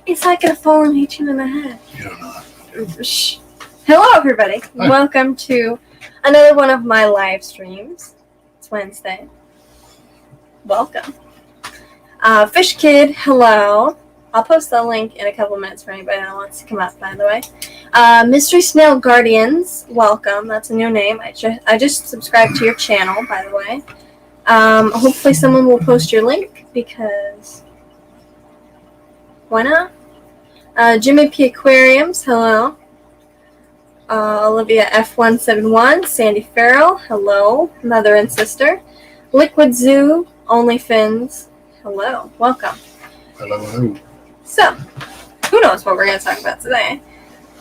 It's like a fall and hit you in the head. You don't know. Shh. Hello, everybody. Hi. Welcome to another one of my live streams. It's Wednesday. Welcome. Fish Kid, hello. I'll post the link in a couple minutes for anybody that wants to come up, by the way. Mystery Snail Guardians, welcome. That's a new name. I just subscribed to your channel, by the way. Hopefully someone will post your link, because why not? Jimmy P. Aquariums, hello. Olivia F171, Sandy Farrell, hello. Mother and sister. Liquid Zoo, OnlyFins, hello. Welcome. Hello. So, who knows what we're going to talk about today.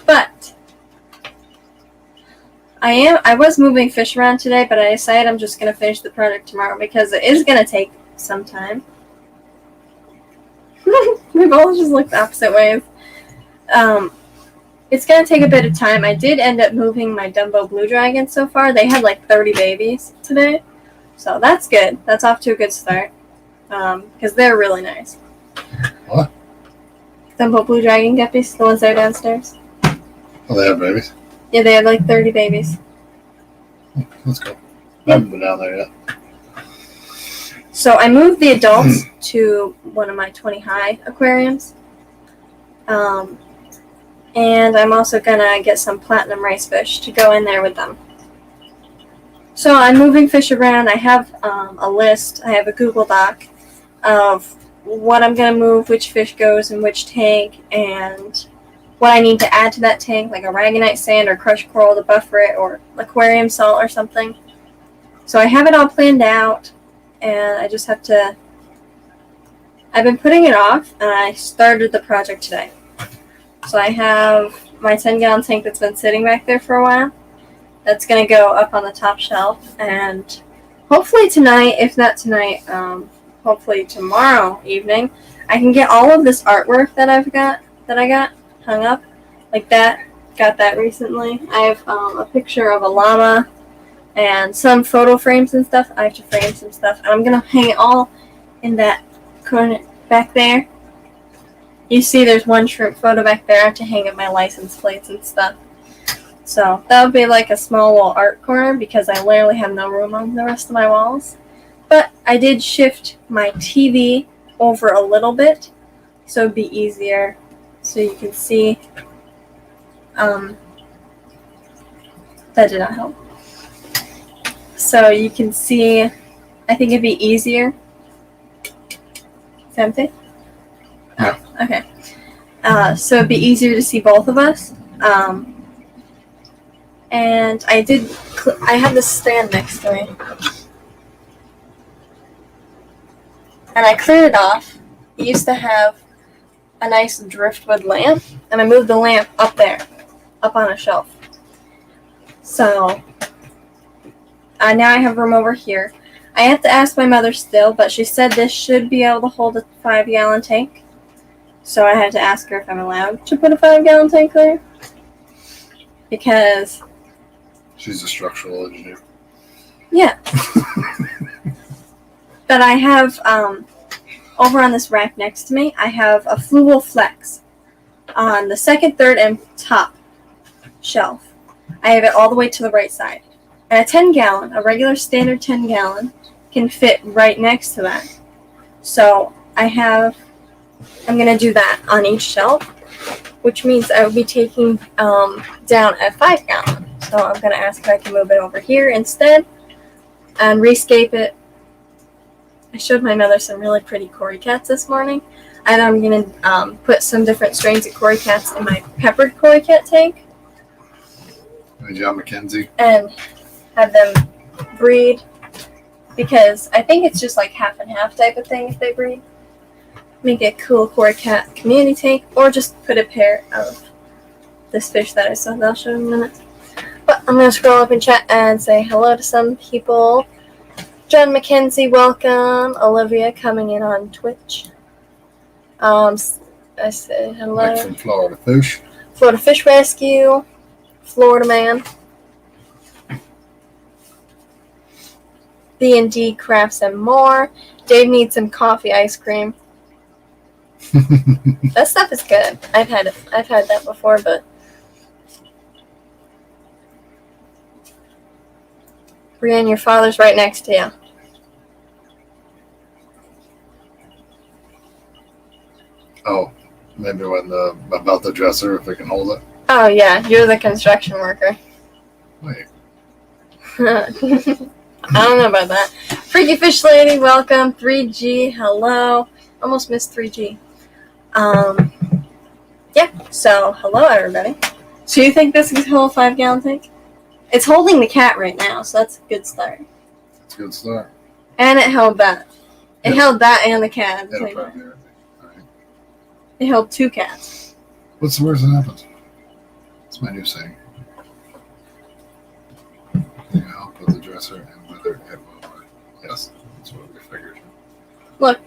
But I was moving fish around today, but I decided I'm just going to finish the project tomorrow because it is going to take some time. We both just looked opposite ways. It's going to take a bit of time. I did end up moving my Dumbo Blue Dragon so far. They had like 30 babies today. So that's good. That's off to a good start. Because they're really nice. What? Dumbo Blue Dragon guppies, the ones that are downstairs. Oh, they have babies? Yeah, they had like 30 babies. Let's go. I haven't been down there yet. So I moved the adults to one of my 20 high aquariums. And I'm also going to get some platinum rice fish to go in there with them. So I'm moving fish around. I have a list. I have a Google Doc of what I'm going to move, which fish goes in which tank, and what I need to add to that tank, like aragonite sand or crushed coral to buffer it, or aquarium salt or something. So I have it all planned out, and I just have to... I've been putting it off, and I started the project today. So I have my 10-gallon tank that's been sitting back there for a while. That's going to go up on the top shelf, and hopefully tonight, if not tonight, hopefully tomorrow evening, I can get all of this artwork that I got hung up like that. Got that recently. I have a picture of a llama and some photo frames and stuff. I have to frame some stuff, and I'm going to hang it all in that corner back there. You see there's one shrimp photo back there. I have to hang up my license plates and stuff. So that would be like a small little art corner because I literally have no room on the rest of my walls. But I did shift my TV over a little bit so it'd be easier so you can see. That did not help. So you can see, I think it'd be easier. Is it empty? Yeah. Oh, okay. So it'd be easier to see both of us. And I have this stand next to me. And I cleared it off. It used to have a nice driftwood lamp, and I moved the lamp up there, up on a shelf. So now I have room over here. I have to ask my mother still, but she said this should be able to hold a 5-gallon tank. So I had to ask her if I'm allowed to put a 5-gallon tank there. Because... She's a structural engineer. Yeah. But I have, over on this rack next to me, I have a Fluval Flex on the second, third, and top shelf. I have it all the way to the right side. And a 10-gallon, a regular standard 10-gallon, can fit right next to that. So I'm going to do that on each shelf, which means I will be taking down a 5-gallon. So I'm going to ask if I can move it over here instead and rescape it. I showed my mother some really pretty Cory cats this morning. And I'm going to put some different strains of Cory cats in my peppered Cory cat tank. John McKenzie. And have them breed. Because I think it's just like half and half type of thing if they breed. Make a cool Cory cat community tank. Or just put a pair of this fish that I saw that I'll show in a minute. But I'm going to scroll up in chat and say hello to some people. John McKenzie, welcome. Olivia coming in on Twitch. I said hello. Mike from Florida Fish. Florida Fish Rescue. Florida Man. D&D Crafts and More. Dave needs some coffee ice cream. That stuff is good. I've had that before, but Brienne, your father's right next to you. Oh, maybe when about the dresser, if we can hold it. Oh yeah, you're the construction worker. Wait. I don't know about that. Freaky Fish Lady, welcome. 3G, hello. Almost missed 3G. Yeah, so hello everybody. So you think this is a whole 5-gallon tank? It's holding the cat right now, so that's a good start. That's a good start. And it held that. It held that and the cat at the It'll same probably time. be everything. All right. It held 2 cats. What's the worst that happens? It's my new saying. You help with the dresser and whether it will work. Yes, that's what we figured. Look.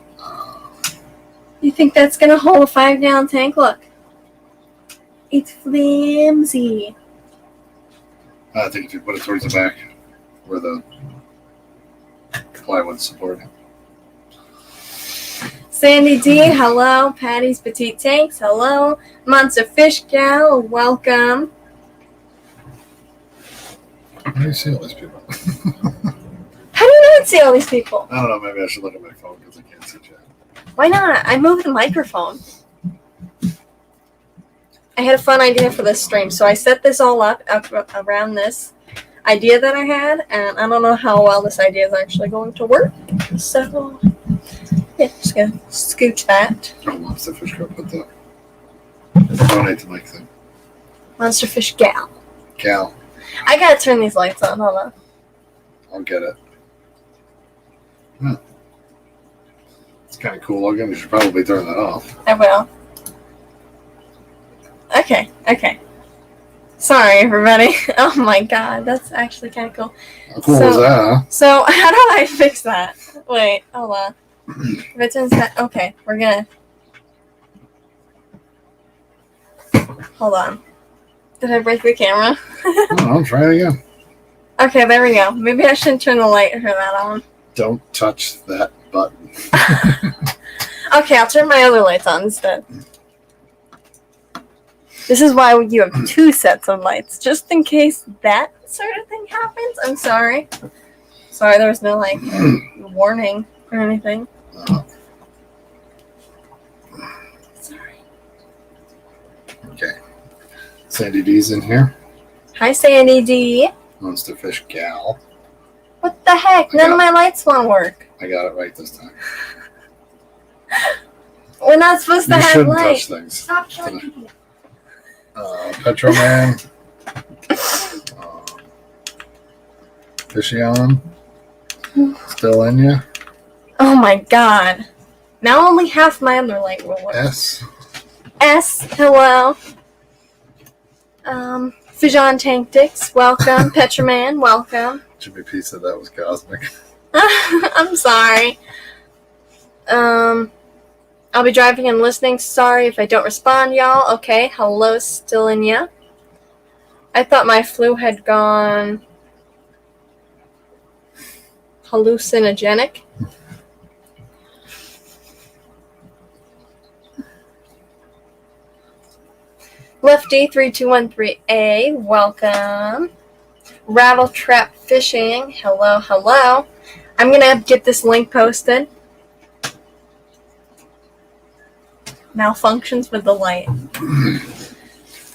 You think that's going to hold a 5-gallon tank? Look. It's flimsy. I think if you put it towards the back, where the plywood's supporting. Sandy D, hello. Patty's Petite Tanks, hello. Monster Fish Gal, welcome. How do you see all these people? How do you not see all these people? I don't know. Maybe I should look at my phone because I can't see chat. Why not? I moved the microphone. I had a fun idea for this stream, so I set this all up around this idea that I had, and I don't know how well this idea is actually going to work. So, yeah, just gonna scooch that. Oh, Monster Fish Cup, put the donate to Mike thing. Monster Fish Gal. Cal, I gotta turn these lights on. Hold on. I'll get it. Huh. It's kind of cool looking. You should probably turn that off. I will. Okay. Sorry, everybody. Oh my god, that's actually kind of cool. How cool was that, huh? So, how do I fix that? Wait, hold on. If it turns that, okay, we're gonna. Hold on. Did I break the camera? I'll try it again. Okay, there we go. Maybe I shouldn't turn the light for that on. Don't touch that button. Okay, I'll turn my other lights on instead. This is why you have 2 sets of lights, just in case that sort of thing happens. I'm sorry. Sorry, there was no, warning or anything. Sorry. Okay. Sandy D's in here. Hi, Sandy D. Monster Fish Gal. What the heck? None of my lights won't work. I got it right this time. We're not supposed to You have shouldn't lights. touch things. Stop killing people. Petro Man. Fishy on. Still in ya. Oh my god. Now only half my other light will work. S. Hello. Fijon Tank Dicks, welcome. Petraman, welcome. Jimmy P said that was cosmic. I'm sorry. I'll be driving and listening. Sorry if I don't respond, y'all. Okay, hello, still in ya. I thought my flu had gone hallucinogenic. Lefty3213A, welcome. Rattle Trap Fishing, hello. I'm gonna get this link posted. Malfunctions with the light.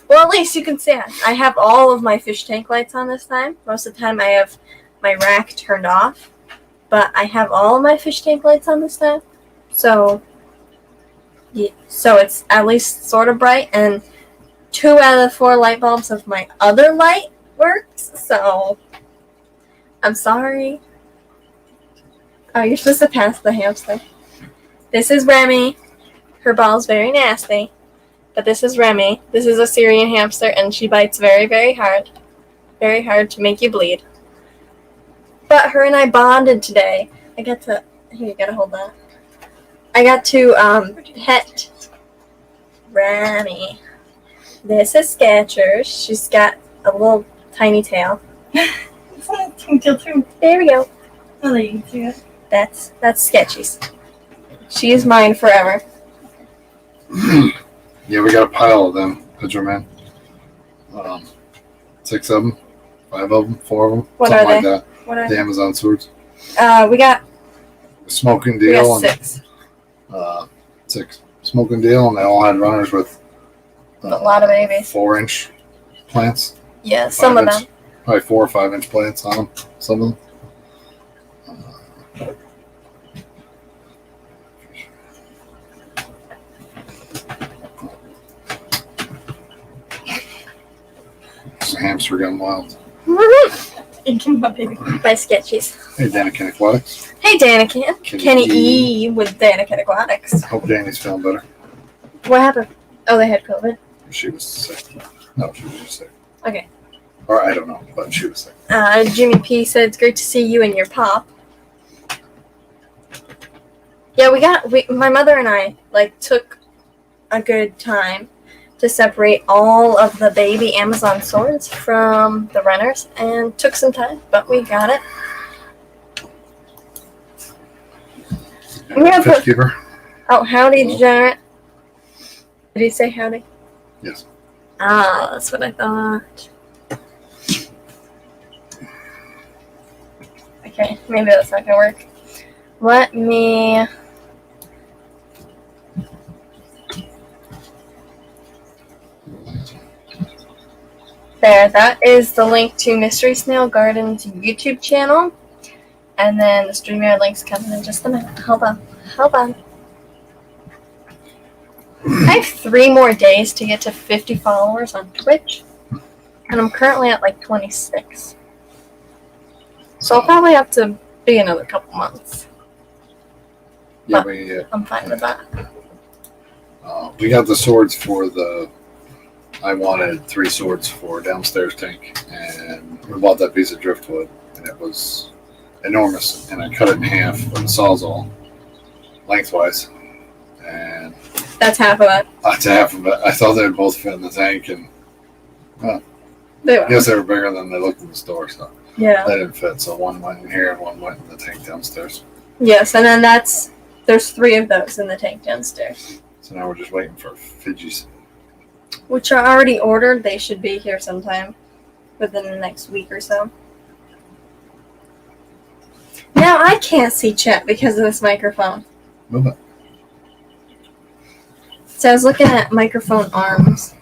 Well, at least you can see it. I have all of my fish tank lights on this time. Most of the time I have my rack turned off. But I have all of my fish tank lights on this time. So, yeah, so it's at least sort of bright. And 2 out of the 4 light bulbs of my other light works. So, I'm sorry. Oh, you're supposed to pass the hamster. This is Remy. Her ball's very nasty. But this is Remy. This is a Syrian hamster, and she bites very, very hard. Very hard to make you bleed. But her and I bonded today. I got to... Here, you gotta hold that. I got to, pet Remy. This is Skechers. She's got a little tiny tail. There we go. Oh, there you can see it. That's Sketchy's. She is mine forever. Yeah, we got a pile of them, Picture Man. 6 of them, 5 of them, 4 of them, What something are like they? that. What are The Amazon swords. we got Smoking we deal got 6. and 6 smoking deal, and they all had runners with A lot of babies. 4-inch plants. Yeah, some of them. Probably 4 or 5-inch plants on them. Some of them. The hamster gone wild. My sketchies. Hey, Danican Aquatics. Hey, Danican. Kenny E. E with Danican Aquatics. Hope Danny's feeling better. What happened? Oh, they had COVID. She was sick. No, she was just sick. Okay. Or I don't know, but she was sick. Jimmy P said it's great to see you and your pop. Yeah, my mother and I took a good time to separate all of the baby Amazon swords from the runners, and took some time, but we got it. Fish keeper. Oh, howdy, degenerate. Did he say howdy? Yes. Ah, that's what I thought. Okay, maybe that's not gonna work. Let me... There, that is the link to Mystery Snail Garden's YouTube channel. And then the StreamYard link's coming in just a minute. Hold on. I have 3 more days to get to 50 followers on Twitch. And I'm currently at 26. So I'll probably have to be another couple months. Yeah, I'm fine with that. we got the swords for the... I wanted 3 swords for downstairs tank, and we bought that piece of driftwood, and it was enormous, and I cut it in half with a sawzall, lengthwise, and that's half of it. That's half of it. I thought they would both fit in the tank, and I guess they were bigger than they looked in the store, so yeah, they didn't fit. So one went in here, and one went in the tank downstairs. Yes, and then there's 3 of those in the tank downstairs. So now we're just waiting for Fidgies. Which are already ordered. They should be here sometime within the next week or so. Now I can't see chat because of this microphone. Move it. So I was looking at microphone arms.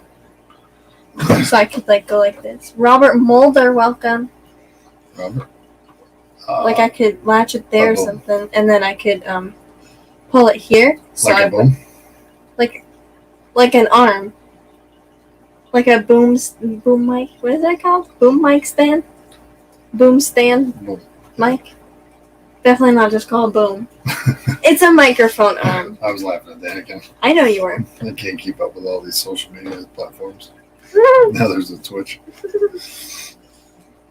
So I could go like this. Robert Mulder, welcome. Robert. I could latch it there or something, and then I could pull it here. So like a boom? Like an arm. Like a boom mic. What is that called? Boom mic stand? Boom stand Boom. mic? Definitely not just called boom. It's a microphone arm. I was laughing at that again. I know you were. I can't keep up with all these social media platforms. Now there's a Twitch.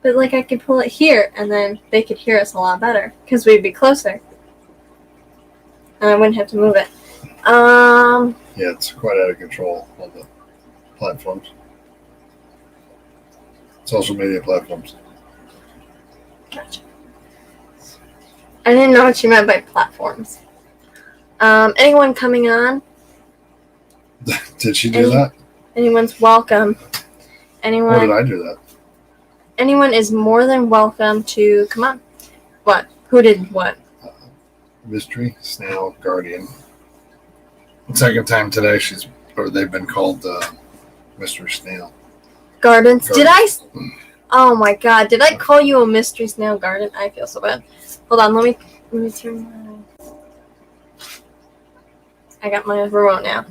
But I could pull it here, and then they could hear us a lot better because we'd be closer, and I wouldn't have to move it. Yeah, it's quite out of control on the platforms. Social media platforms. Gotcha. I didn't know what you meant by platforms. Anyone coming on? Did she do that? Anyone's welcome. Anyone? Or did I do that? Anyone is more than welcome to come on. What? Who did what? Mystery Snail Guardian. Second time today they've been called Mystery Snail. Gardens. Did I? Oh my god! Did I call you a Mystery Snail Garden? I feel so bad. Hold on. Let me turn my. I got my remote now.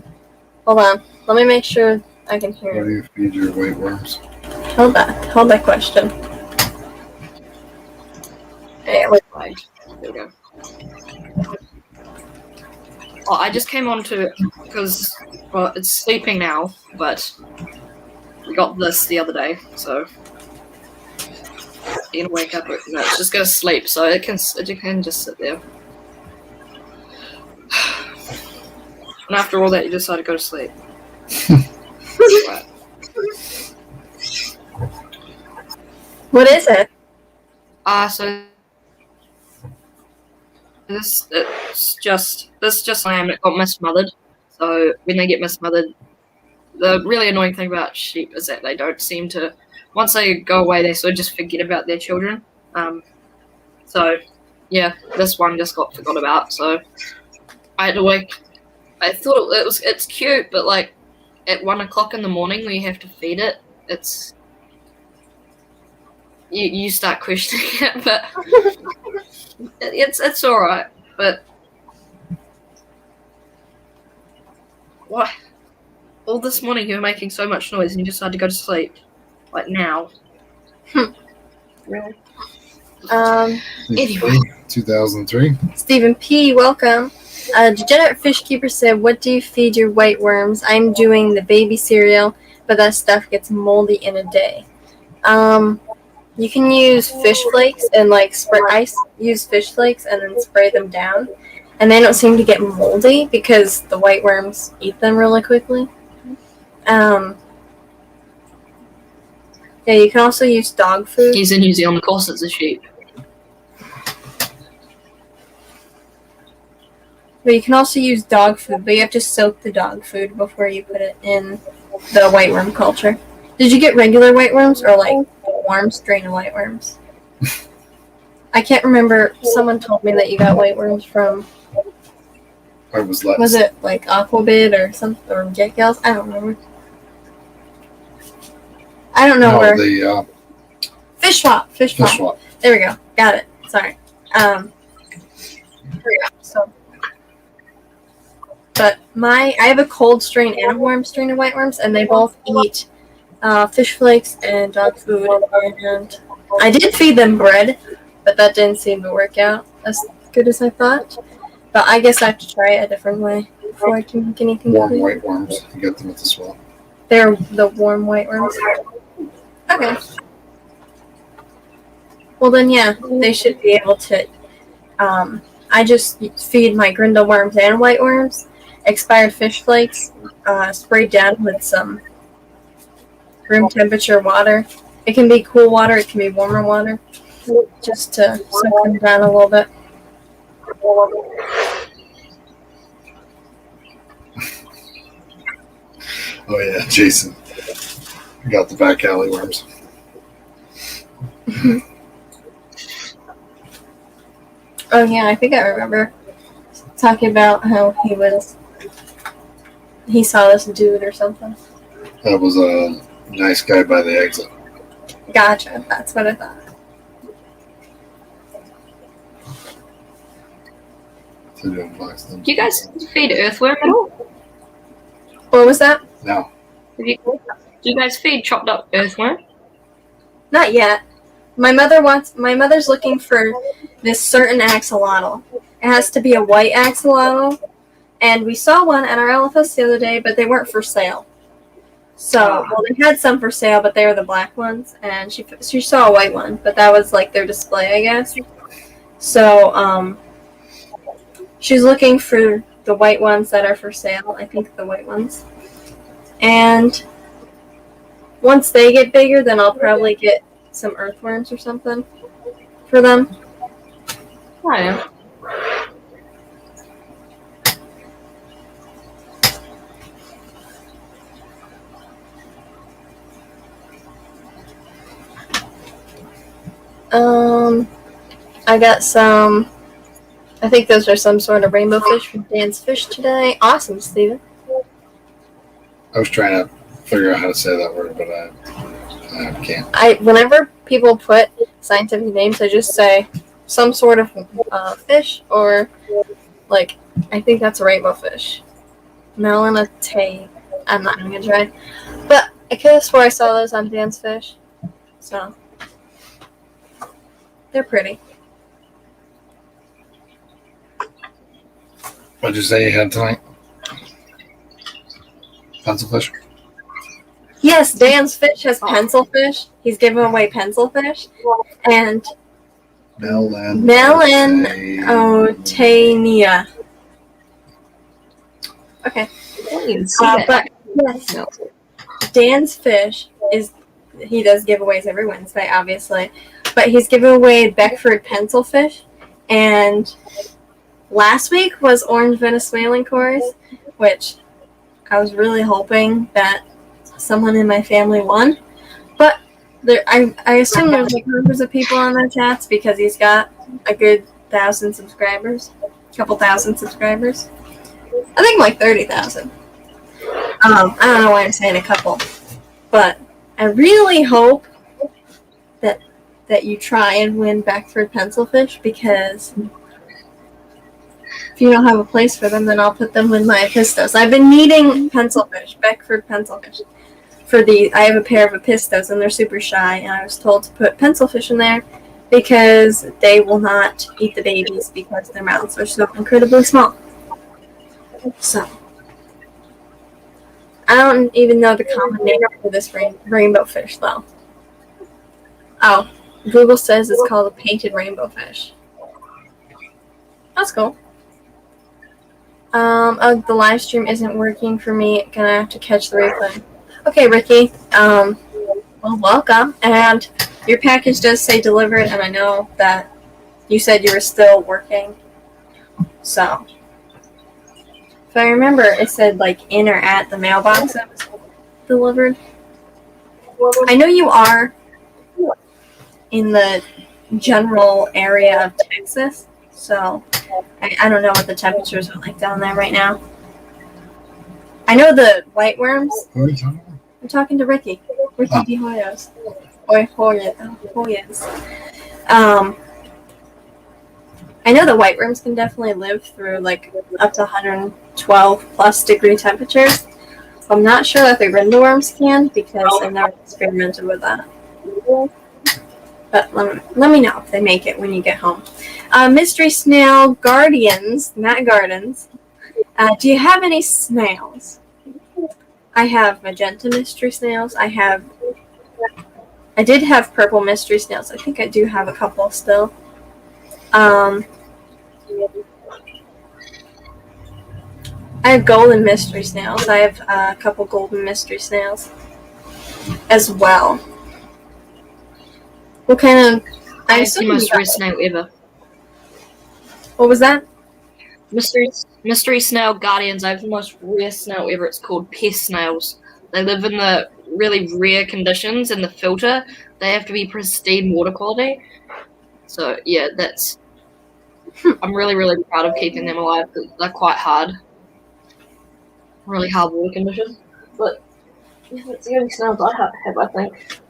Hold on. Let me make sure I can hear. Where do you feed your white worms? Hold that question. Hey, wait. There we go. Well, I just came on to because it's sleeping now, but we got this the other day, so you can wake up. No, it's just gonna sleep, so it can just sit there. And after all that, you decide to go to sleep. Right. What is it? So this just I am. It got mismothered, so So when they get mismothered, the really annoying thing about sheep is that they don't seem to, once they go away, they sort of just forget about their children. So yeah, this one just got forgot about. So I had to wake. I thought it's cute, but like at 1 o'clock in the morning when you have to feed it, it's you start questioning it, but it's all right. But what? All this morning you were making so much noise and you decided to go to sleep. Like now. Really? Anyway. 2003. Stephen P., welcome. Degenerate Fish Keeper said, what do you feed your white worms? I'm doing the baby cereal, but that stuff gets moldy in a day. You can use fish flakes and use fish flakes and then spray them down. And they don't seem to get moldy because the white worms eat them really quickly. Yeah, you can also use dog food. He's in New Zealand, of course it's a sheep. But you can also use dog food, but you have to soak the dog food before you put it in the white worm culture. Did you get regular white worms or like warm strain of white worms? I can't remember. Someone told me that you got white worms from. Was it like Aquabid or something or Get Gals? I don't remember. I don't know where. The Fish swap. Fish swap. There we go. Got it. Sorry. There we go. So. But I have a cold strain and a warm strain of white worms, and they both eat fish flakes and dog food. And I did feed them bread, but that didn't seem to work out as good as I thought. But I guess I have to try it a different way before I can make anything. Warm white worms. You get them at the swamp. They're the warm white worms. Okay. Well then, yeah, they should be able to. I just feed my Grinderworms and white worms expired fish flakes, sprayed down with some room temperature water. It can be cool water, it can be warmer water, just to soak them down a little bit. Oh yeah, Jason. We got the back alley worms. Oh yeah, I think I remember talking about how he saw this dude or something. That was a nice guy by the exit. Gotcha, that's what I thought. Do you guys feed earthworm at all? What was that? No. Do you guys feed chopped up earthworm? Not yet. My mother's looking for this certain axolotl. It has to be a white axolotl, and we saw one at our LFS the other day, but they weren't for sale. So, well, they had some for sale, but they were the black ones, and she saw a white one, but that was like their display, I guess. So, she's looking for the white ones that are for sale. I think the white ones. And once they get bigger, then I'll probably get some earthworms or something for them. Oh, yeah. I got some. I think those are some sort of rainbow fish from Dan's Fish today. Awesome, Steven. I was trying to figure out how to say that word, but I can't. Whenever people put scientific names, I just say some sort of fish, or like I think that's a rainbow fish. Melanate. I'm not even gonna try, but I could have swore I saw those on Dan's Fish, so they're pretty. What'd you say you had tonight? Pencilfish? Yes, Dan's Fish has pencilfish. He's giving away pencilfish. And Melanotania. Okay. But yes, Dan's Fish he does giveaways every Wednesday, obviously. But he's giving away Beckford pencilfish. And last week was orange Venezuelan cores, which I was really hoping that someone in my family won. But I assume there's like hundreds of people on their chats because he's got a good 1,000 subscribers. A couple thousand subscribers. I think like 30,000. I don't know why I'm saying a couple. But I really hope that you try and win Beckford pencilfish, because if you don't have a place for them, then I'll put them with my Apistos. I've been needing pencilfish, Beckford pencilfish. I have a pair of Apistos and they're super shy, and I was told to put pencilfish in there because they will not eat the babies because their mouths are so incredibly small. So, I don't even know the common name for this rainbow fish, though. Oh, Google says it's called a painted rainbow fish. That's cool. Oh, the live stream isn't working for me. Gonna have to catch the replay. Okay, Ricky. Well, welcome. And your package does say delivered, and I know that you said you were still working. So, if I remember, it said like in or at the mailbox that was delivered. I know you are in the general area of Texas, so I don't know what the temperatures are like down there right now. I know the white worms. Who are you talking about? I'm talking to Ricky. Ricky De Hoyos. Hoyos. I know the white worms can definitely live through like up to 112 plus degree temperatures. I'm not sure that the Grinderworms can because I've never experimented with that. But let me know if they make it when you get home. Mystery Snail Guardians, Matt Gardens. Do you have any snails? I have magenta mystery snails. I did have purple mystery snails. I think I do have a couple still. I have golden mystery snails. I have a couple golden mystery snails as well. What kind of... I have the most rare snail ever. What was that? Mystery Snail Guardians. I have the most rare snail ever. It's called pest snails. They live in the really rare conditions in the filter. They have to be pristine water quality. So, yeah, that's... I'm really, really proud of keeping them alive. They're quite hard. Really hard water conditions. But, yeah, that's the only snails I have, I think.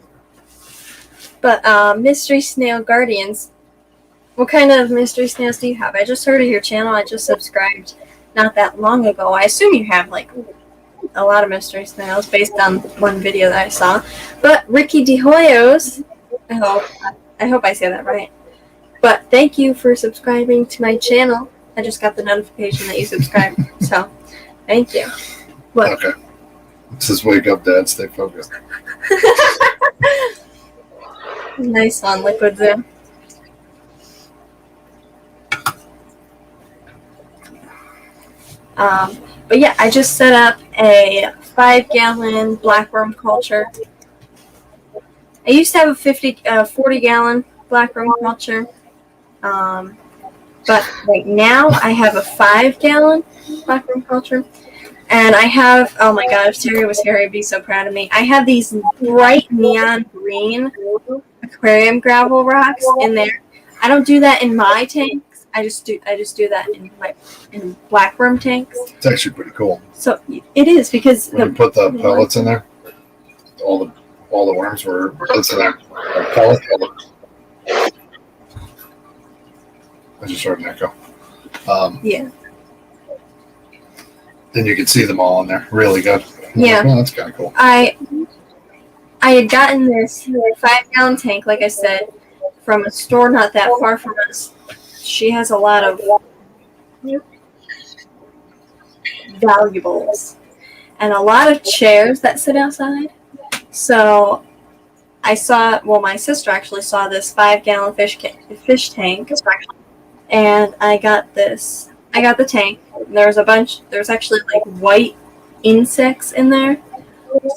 But, Mystery Snail Guardians... What kind of mystery snails do you have? I just heard of your channel. I just subscribed not that long ago. I assume you have, like, a lot of mystery snails based on one video that I saw. But Ricky De Hoyos, I hope I say that right. But thank you for subscribing to my channel. I just got the notification that you subscribed. So, thank you. What? Okay. Just wake up, Dad. Stay focused. Nice one, Liquid Zoo. But yeah, I just set up a 5-gallon blackworm culture. I used to have a 40-gallon blackworm culture, but right now I have a 5-gallon blackworm culture, and I have, oh my god, if Terry was here, he'd be so proud of me. I have these bright neon green aquarium gravel rocks in there. I don't do that in my tanks. I just do that in blackworm tanks. It's actually pretty cool. So it is because when you put the pellets in there, all the worms were pellets in there. Pellets. I just heard an echo. Yeah. Then you can see them all in there. Really good. Yeah. Like, well, that's kind of cool. I had gotten this 5-gallon tank, like I said, from a store not that far from us. She has a lot of valuables and a lot of chairs that sit outside. So I saw, well, my sister actually saw this 5-gallon fish tank, and I got this. I got the tank. There's actually like white insects in there.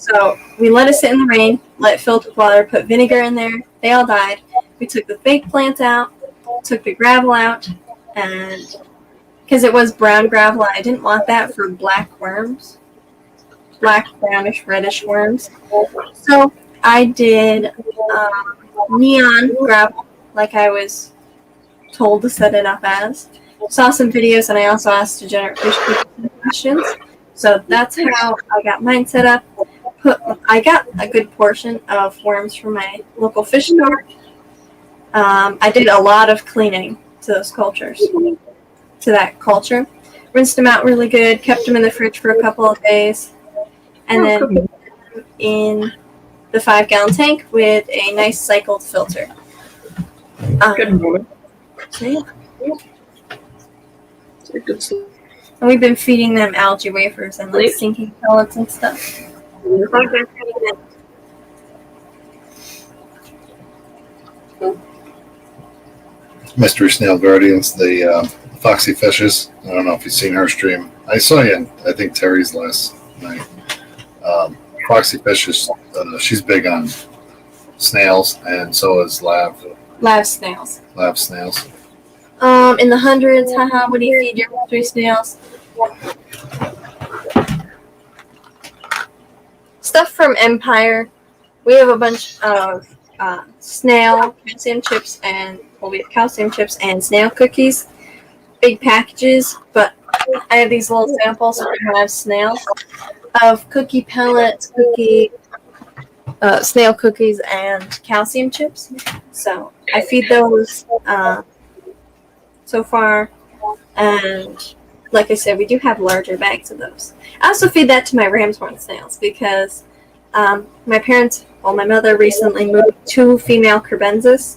So we let it sit in the rain, let it filter with water, put vinegar in there. They all died. We took the fake plants out, took the gravel out, and because it was brown gravel, I didn't want that for black worms. black, brownish, reddish worms. So I did neon gravel, like I was told to set it up as. Saw some videos, and I also asked Degenerate Fish people questions. So that's how I got mine set up. I got a good portion of worms from my local fish store. I did a lot of cleaning to those cultures, to that culture. Rinsed them out really good, kept them in the fridge for a couple of days, and then put them in the 5-gallon tank with a nice cycled filter. Good morning. So yeah. Good stuff. And we've been feeding them algae wafers and like sinking pellets and stuff. Mystery Snail Guardians, the Foxy Fishes. I don't know if you've seen her stream. I saw you in, I think, Terry's last night. Foxy Fishes, she's big on snails, and so is Lav Snails. Lav Snails. In the hundreds, haha, what do you feed your mystery snails? Stuff from Empire. We have a bunch of snail calcium chips, and we have calcium chips and snail cookies. Big packages, but I have these little samples from when I have snails of cookie pellets, snail cookies, and calcium chips. So I feed those so far, and like I said, we do have larger bags of those. I also feed that to my ram's horn snails because my mother recently moved 2 female crebensis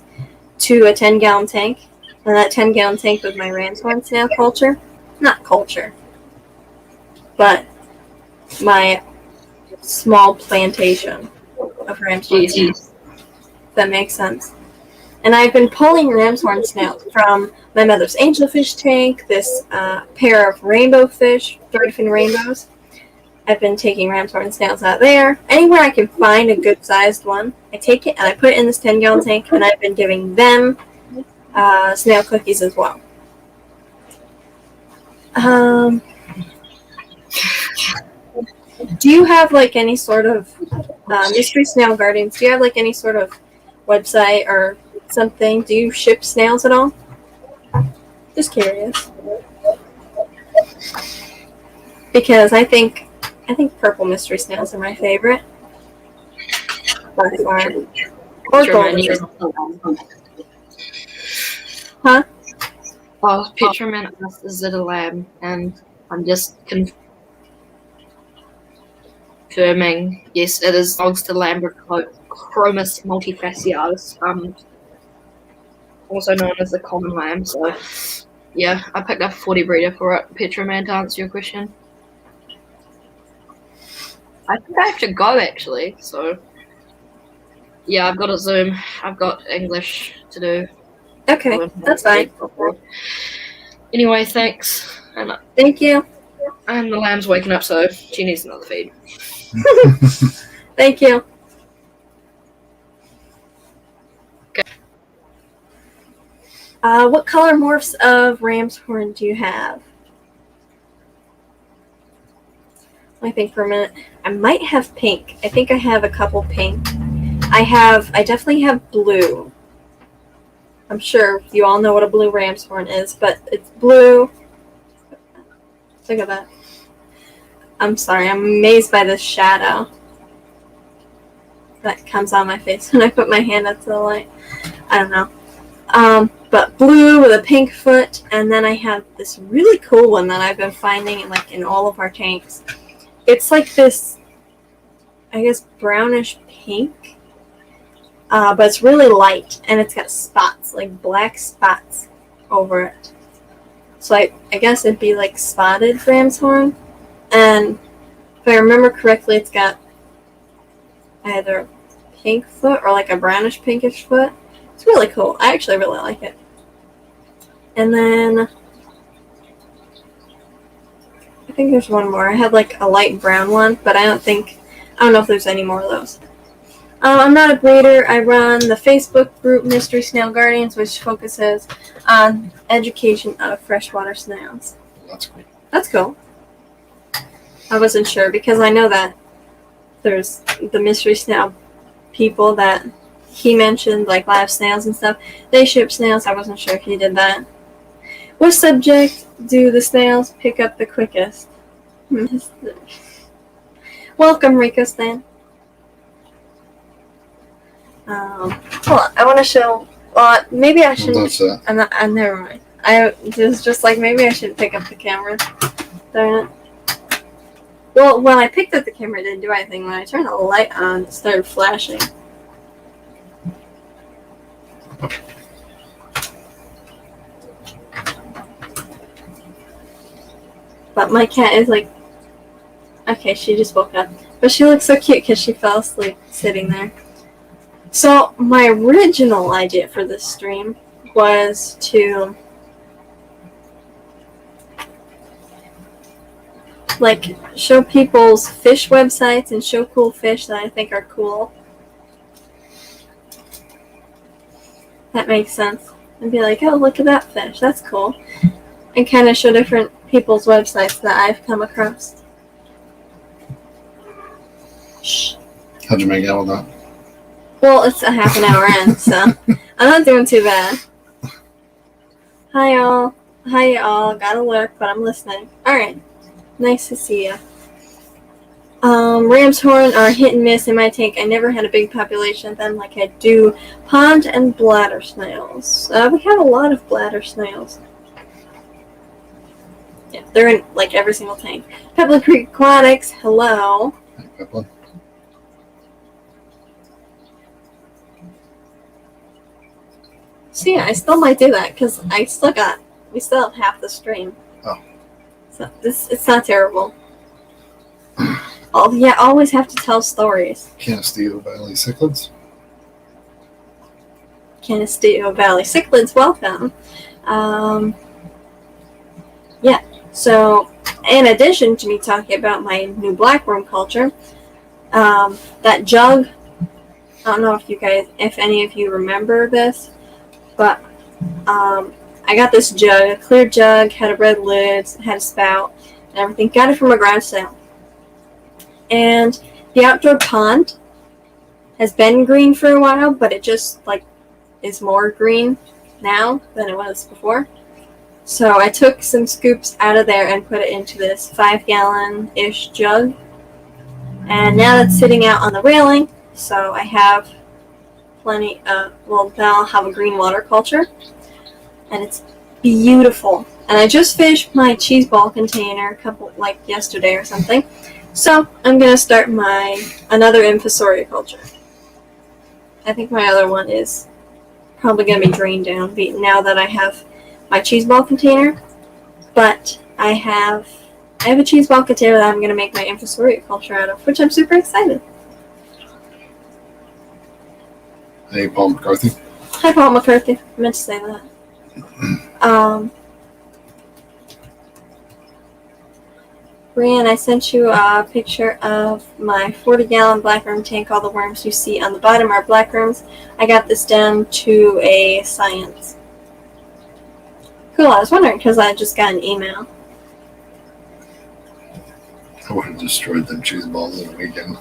to a 10-gallon tank, and that 10-gallon tank was my ram's horn snail culture. Not culture, but my small plantation of ram's horn snails. If that makes sense. And I've been pulling ram's horn snails from my mother's angelfish tank, this pair of rainbow fish, threadfin rainbows. I've been taking ram's horn snails out there. Anywhere I can find a good-sized one, I take it and I put it in this 10-gallon tank, and I've been giving them snail cookies as well. Do you have like any sort of Mystery Snail Guardians? Do you have like any sort of website or something? Do you ship snails at all? Just curious. Because I think purple mystery snails are my favorite. By far. Or golden. Huh? Oh, Petraman asked, is it a lamb? And I'm just confirming, yes, it is belongs to Lambrochromis multifasciatus, also known as the common lamb. So, yeah, I picked up a 40 breeder for it, Petraman, to answer your question. I think I have to go, actually, so... Yeah, I've got a Zoom. I've got English to do. Okay, that's fine. Anyway, thanks. And thank you. And the lamb's waking up, so she needs another feed. Thank you. Okay. What color morphs of ram's horn do you have? Let me think for a minute. I might have pink. I think I have a couple pink. I definitely have blue. I'm sure you all know what a blue ram's horn is, but it's blue. Look at that. I'm sorry, I'm amazed by this shadow that comes on my face when I put my hand up to the light. I don't know. But blue with a pink foot, and then I have this really cool one that I've been finding in all of our tanks. It's like this, I guess, brownish pink. But it's really light, and it's got spots, like black spots over it. So I guess it'd be like spotted ram's horn. And if I remember correctly, it's got either pink foot or like a brownish pinkish foot. It's really cool. I actually really like it. And then I think there's one more. I had like a light brown one, but I don't know if there's any more of those. I'm not a breeder. I run the Facebook group Mystery Snail Guardians, which focuses on education of freshwater snails. That's cool. That's cool. I wasn't sure because I know that there's the mystery snail people that he mentioned, like live snails and stuff. They ship snails. I wasn't sure if he did that. What subject do the snails pick up the quickest? Welcome, Rico Stan. Hold on. I want to show. Well, maybe I shouldn't. That's it. I'm not. Never mind. I was just like, maybe I should pick up the camera. Darn it. Well, when I picked up the camera, it didn't do anything. When I turned the light on, it started flashing. But my cat is like, okay, she just woke up. But she looks so cute because she fell asleep sitting there. So my original idea for this stream was to like show people's fish websites and show cool fish that I think are cool. That makes sense. And be like, oh, look at that fish. That's cool. And kind of show different people's websites that I've come across. Shh. How'd you make out with that? Well, it's a half an hour in, so I'm not doing too bad. Hi, y'all. Hi, y'all. Gotta look, but I'm listening. Alright. Nice to see ya. Ram's horn are hit and miss in my tank. I never had a big population of them like I do pond and bladder snails. We have a lot of bladder snails. Yeah, they're in like every single tank. Pebble Creek Aquatics, hello. Hey, Pepper. So yeah, I still might do that because we still have half the stream. Oh. So it's not terrible. Oh yeah, always have to tell stories. Canasteo Valley cichlids. Canasteo Valley cichlids, welcome. Yeah, so in addition to me talking about my new blackworm culture, that jug, I don't know if any of you remember this, but I got this jug, a clear jug, had a red lid, had a spout, and everything. Got it from a garage sale. And the outdoor pond has been green for a while, but it just like is more green now than it was before. So I took some scoops out of there and put it into this 5-gallon-ish jug. And now it's sitting out on the railing, so I have plenty of, well, now I'll have a green water culture. And it's beautiful. And I just finished my cheese ball container yesterday or something. So I'm going to start another Infusoria culture. I think my other one is probably going to be drained down now that I have my cheese ball container. But I have a cheese ball container that I'm going to make my Infusoria culture out of, which I'm super excited. Hey, Paul McCarthy. Hi, Paul McCarthy. I meant to say that. Brian, I sent you a picture of my 40-gallon blackworm tank. All the worms you see on the bottom are blackworms. I got this down to a science. Cool, I was wondering because I just got an email. I would have destroyed them cheese balls in a weekend.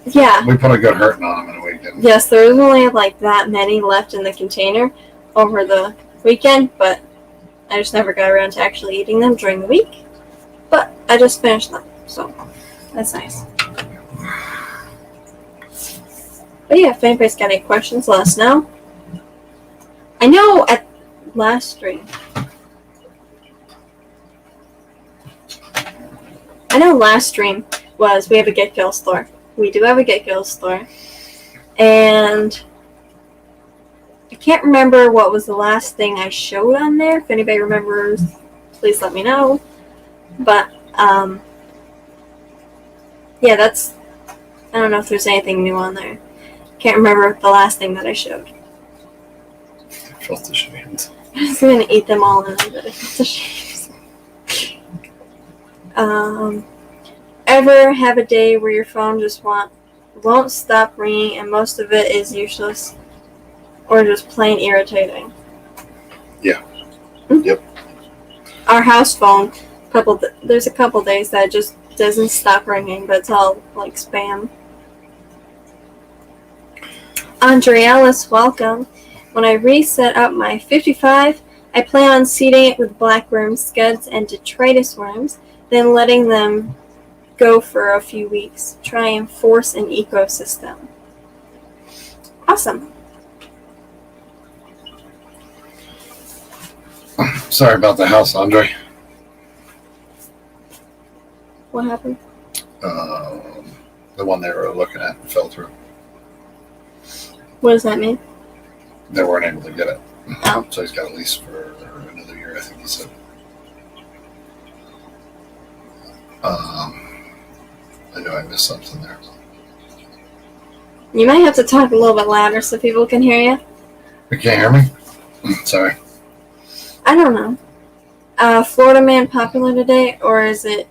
Yeah. We put a good hurting on them in a weekend. Yes, there was only like that many left in the container over the weekend, but I just never got around to actually eating them during the week. But I just finished them, so that's nice. But yeah, if anybody's got any questions, let us know. I know last stream was we have a Get Gill store. We do have a Get Gill store. And I can't remember what was the last thing I showed on there. If anybody remembers, please let me know. But, yeah, I don't know if there's anything new on there. Can't remember the last thing that I showed. I felt ashamed. I was going to eat them all in, but I felt ashamed. Ever have a day where your phone just won't stop ringing and most of it is useless or just plain irritating? Yeah. Mm-hmm. Yep. Our house phone, there's a couple days that just doesn't stop ringing, but it's all like spam. Andrealis, welcome. When I reset up my 55, I plan on seeding it with blackworm scuds and detritus worms, then letting them go for a few weeks. Try and force an ecosystem. Awesome. Sorry about the house, Andre. What happened? The one they were looking at fell through. What does that mean? They weren't able to get it. Oh. So he's got a lease for another year, I think he said. I know I missed something there. You might have to talk a little bit louder so people can hear you. You can't hear me? Sorry. I don't know. Florida Man popular today, or is it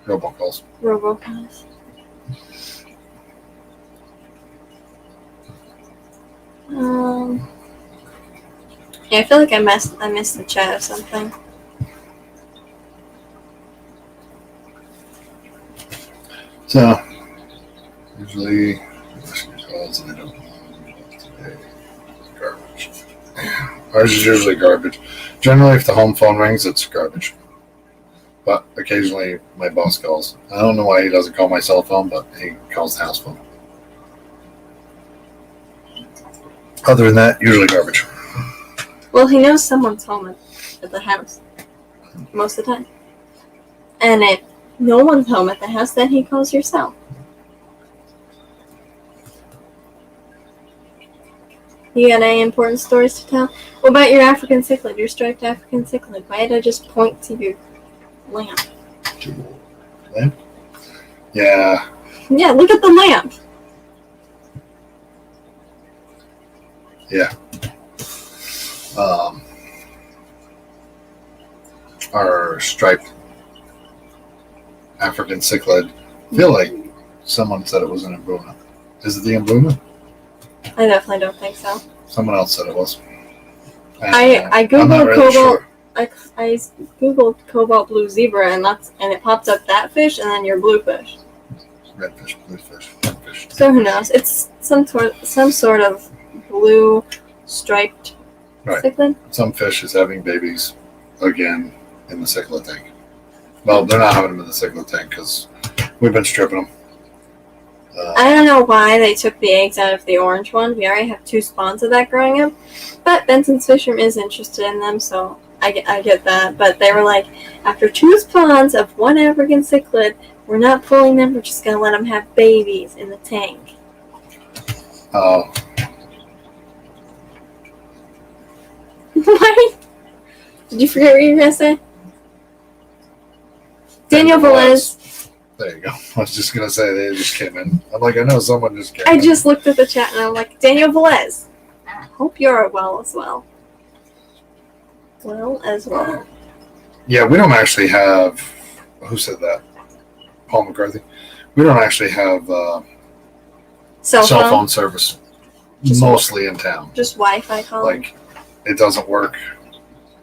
Robocalls. robocalls? Yeah, I feel like I missed the chat or something. So, usually, calls and I don't know today. Garbage. Ours is usually garbage. Generally, if the home phone rings, it's garbage. But occasionally, my boss calls. I don't know why he doesn't call my cell phone, but he calls the house phone. Other than that, usually garbage. Well, he knows someone's home at the house most of the time. And if no one's home at the house, then he calls your cell. You got any important stories to tell? What about your African cichlid, your striped African cichlid? Why did I just point to your lamp? Lamp? Yeah. Yeah, look at the lamp. Yeah. Our striped African cichlid. I feel like someone said it was an embuna. Is it the embuna? I definitely don't think so. Someone else said it was. I I'm not googled really cobalt. sure. I googled cobalt blue zebra and it popped up that fish and then your bluefish. Redfish, bluefish, redfish. So who knows? It's some sort of blue striped Right. cichlid. Some fish is having babies again in the cichlid tank. Well, they're not having them in the cichlid tank because we've been stripping them. I don't know why they took the eggs out of the orange one. We already have 2 spawns of that growing up. But Benson's Fish Room is interested in them, so I get that. But they were like, after 2 spawns of 1 African cichlid, we're not pulling them. We're just going to let them have babies in the tank. Oh, What? Did you forget what you were going to say? Daniel Velez. there you go. I was just going to say they just came in. I'm like, I know someone just came I in. just looked at the chat and I'm like, Daniel Velez. I hope you're well as well. Well as well. Yeah, we don't actually have. Who said that? Paul McCarthy. We don't actually have Cell phone? service Just mostly in town. Just Wi-Fi calling? Like, it doesn't work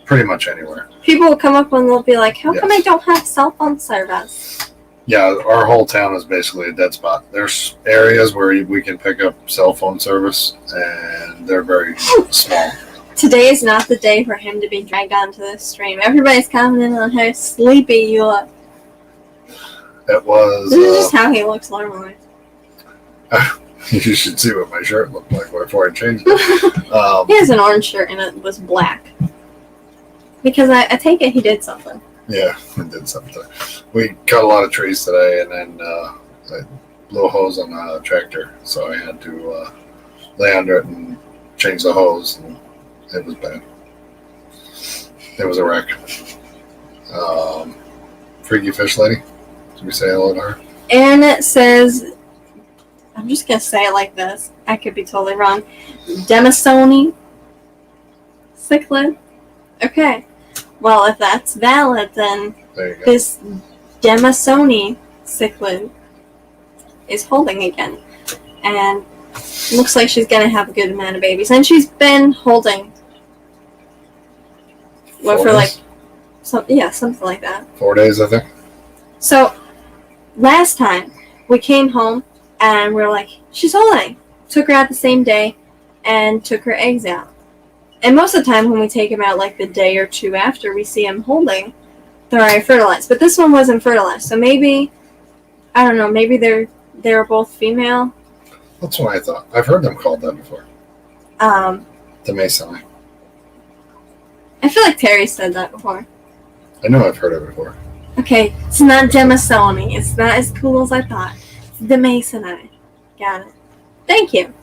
pretty much anywhere. People will come up and they'll be like, how come Yes. I don't have cell phone service? Yeah, our whole town is basically a dead spot. There's areas where we can pick up cell phone service, and they're very small. Today is not the day for him to be dragged onto this stream. Everybody's commenting on how sleepy you look. It was. This is just how he looks normally. You should see what my shirt looked like before I changed it. He has an orange shirt and it was black. Because I take it he did something. Yeah, I did something. We cut a lot of trees today, and then I blew a hose on the tractor, so I had to lay under it and change the hose, and it was bad. It was a wreck. Freaky Fish Lady, did we say hello to her? And it says, I'm just going to say it like this. I could be totally wrong. Demisoni cichlid. Okay. Well, if that's valid, then There you go. this Demisoni cichlid is holding again. And looks like she's going to have a good amount of babies. And she's been holding. What, 4 for days? like, something like that. 4 days, I think. So, last time we came home and we're like, she's holding. Took her out the same day and took her eggs out. And most of the time when we take them out like the day or two after we see them holding, they're already fertilized. But this one wasn't fertilized. So maybe, I don't know, maybe they're both female. That's what I thought. I've heard them called that before. The Mason. I feel like Terry said that before. I know I've heard it before. Okay, it's not Demasoni. It's not as cool as I thought. It's the Masonite. Got it. Thank you.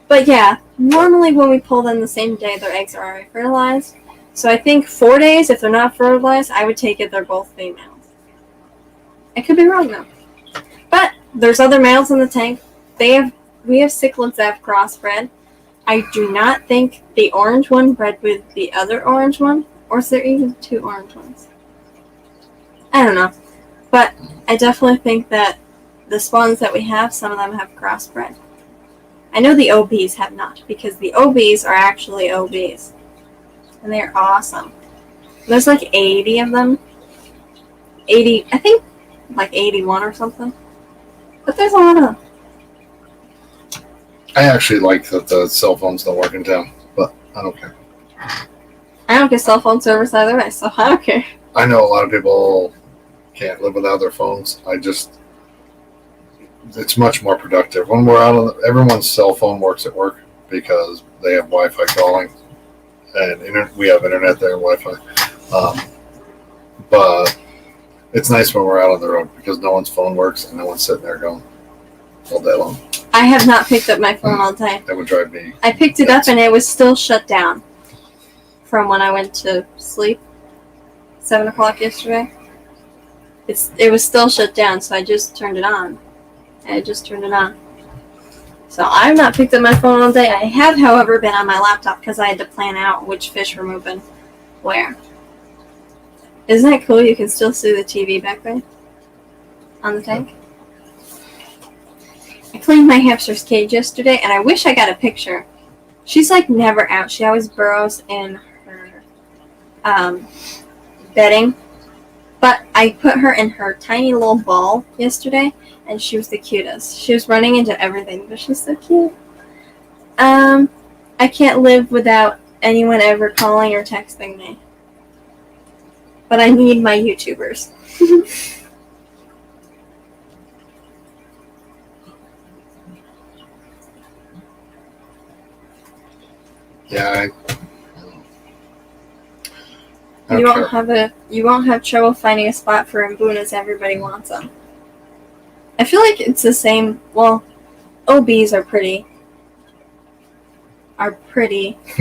But yeah, normally when we pull them the same day, their eggs are already fertilized. So I think 4 days, if they're not fertilized, I would take it they're both females. I could be wrong though. But there's other males in the tank. We have cichlids that have crossbred. I do not think the orange one bred with the other orange one, or is there even 2 orange ones? I don't know. But I definitely think that the spawns that we have, some of them have crossbred. I know the OBs have not, because the OBs are actually OBs. And they're awesome. There's like 80 of them. 80, I think like 81 or something. But there's a lot of them. I actually like that the cell phones don't work in town, but I don't care. I don't get cell phone service either way, so I don't care. I know a lot of people can't live without their phones. It's much more productive. When we're out everyone's cell phone works at work because they have Wi-Fi calling, and we have internet there and Wi-Fi. But it's nice when we're out on the road because no one's phone works and no one's sitting there going all day long. I have not picked up my phone all day. That would drive me. I picked it up and it was still shut down from when I went to sleep. 7 o'clock yesterday. It was still shut down, so I just turned it on. So I've not picked up my phone all day. I have, however, been on my laptop because I had to plan out which fish we're moving where. Isn't that cool? You can still see the TV back there on the tank. I cleaned my hamster's cage yesterday, and I wish I got a picture. She's like never out. She always burrows in her bedding. But I put her in her tiny little ball yesterday, and she was the cutest. She was running into everything, but she's so cute. I can't live without anyone ever calling or texting me. But I need my YouTubers. Yeah, You won't have trouble finding a spot for Mbunas. Everybody wants them. I feel like it's the same. Well, OBs are pretty.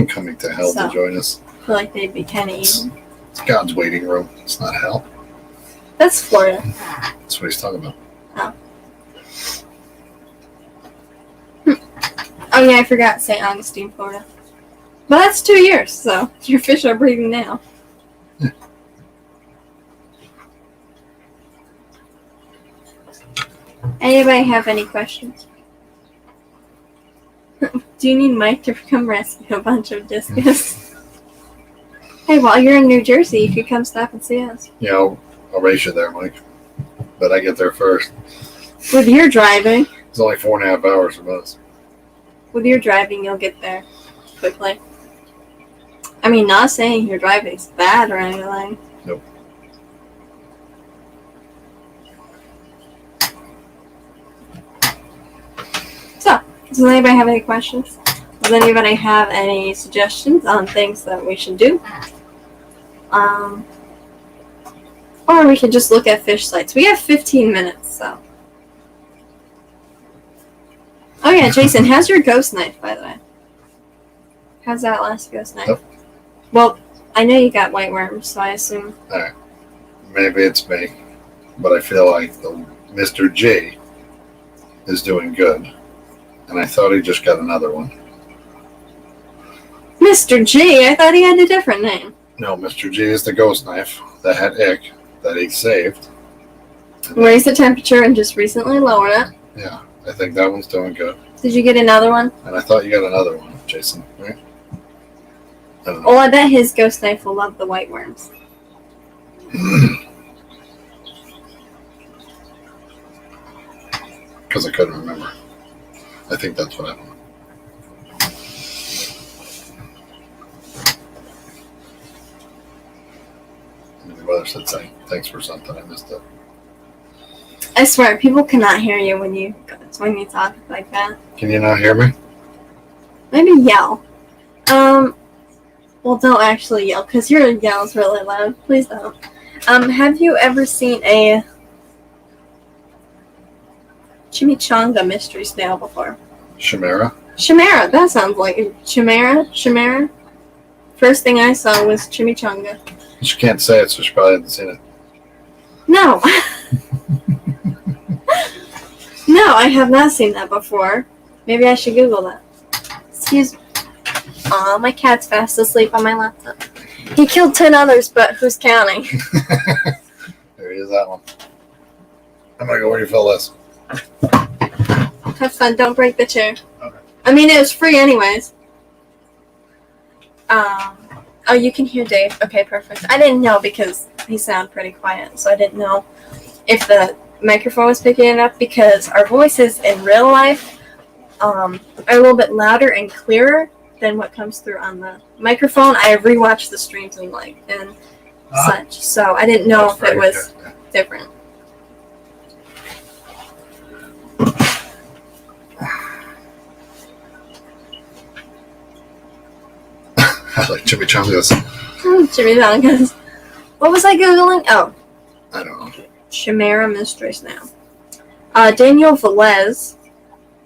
coming to hell So. to join us. I feel like they'd be kind of even. It's God's waiting room. It's not hell. That's Florida. That's what he's talking about. Oh yeah, I forgot St. Augustine, Florida. But that's 2 years, so your fish are breeding now. Yeah. Anybody have any questions? Do you need Mike to come rescue a bunch of discus? Hey, while you're in New Jersey, you could come stop and see us. Yeah, I'll race you there, Mike. But I get there first. With your driving. It's only 4.5 hours from us. With your driving, you'll get there quickly. I mean, not saying your driving's bad or anything. Nope. So, does anybody have any questions? Does anybody have any suggestions on things that we should do? Or we could just look at fish sites. We have 15 minutes, so. Oh yeah, Jason, how's your ghost knife, by the way? How's that last ghost knife? Nope. Well, I know you got white worms, so I assume. Alright. Maybe it's me. But I feel like the Mr. J is doing good. And I thought he just got another one. Mr. G? I thought he had a different name. No, Mr. J is the ghost knife that had ick that he saved. Raised the temperature and just recently lowered it. Yeah, I think that one's doing good. Did you get another one? And I thought you got another one, Jason, right? I don't know. Oh, I bet his ghost knife will love the white worms. because I couldn't remember. I think that's what happened. The weather said thanks for something. I missed it. I swear, people cannot hear you when you talk like that. Can you not hear me? Maybe yell. Well, don't actually yell, because your yell's really loud. Please don't. Have you ever seen a chimichanga mystery snail before? Chimera? Chimera, that sounds like it. Chimera. First thing I saw was chimichanga. She can't say it, so she probably hasn't seen it. No. No, I have not seen that before. Maybe I should Google that. Excuse me. Aw, my cat's fast asleep on my laptop. He killed 10 others, but who's counting? There he is, that one. I'm gonna go where you fell this. Have fun, don't break the chair. Okay. I mean, it was free anyways. Oh, you can hear Dave. Okay, perfect. I didn't know because he sounded pretty quiet, so I didn't know if the microphone was picking it up, because our voices in real life are a little bit louder and clearer than what comes through on the microphone. I rewatched the streams and such, so I didn't know if it was different. I like chimichangas. Chimichangas. What was I Googling? Oh. I don't know. Chimera mystery snail. Daniel Velez.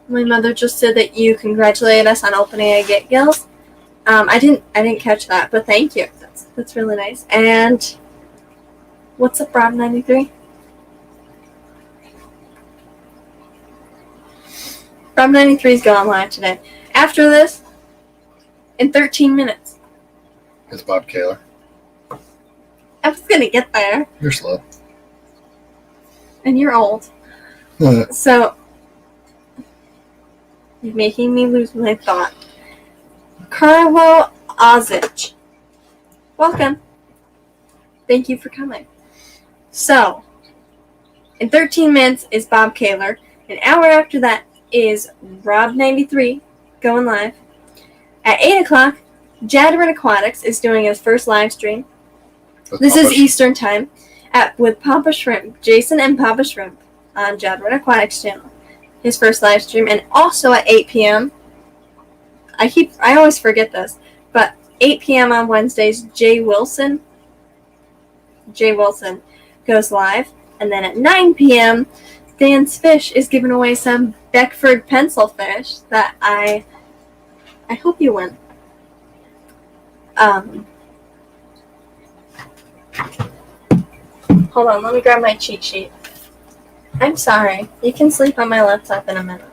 My mother just said that you congratulated us on opening a Get Gills. I didn't catch that, but thank you. That's really nice. And what's up, Rob93? Rob93 is going live today. After this, in 13 minutes. It's Bob Kaler. I was gonna get there. You're slow. And you're old. So, you're making me lose my thought. Carlo Ozic. Welcome. Thank you for coming. So, in 13 minutes is Bob Kaler. An hour after that is Rob93 going live. At 8 o'clock, Jadwin Aquatics is doing his first live stream. This is Eastern Time. With Papa Shrimp, Jason and Papa Shrimp on Jadwin Aquatics channel. His first live stream. And also at 8 p.m. I always forget this, but 8 p.m. on Wednesdays, Jay Wilson goes live. And then at 9 p.m., Dan's Fish is giving away some Beckford pencil fish that I hope you win. Hold on, let me grab my cheat sheet. I'm sorry. You can sleep on my laptop in a minute.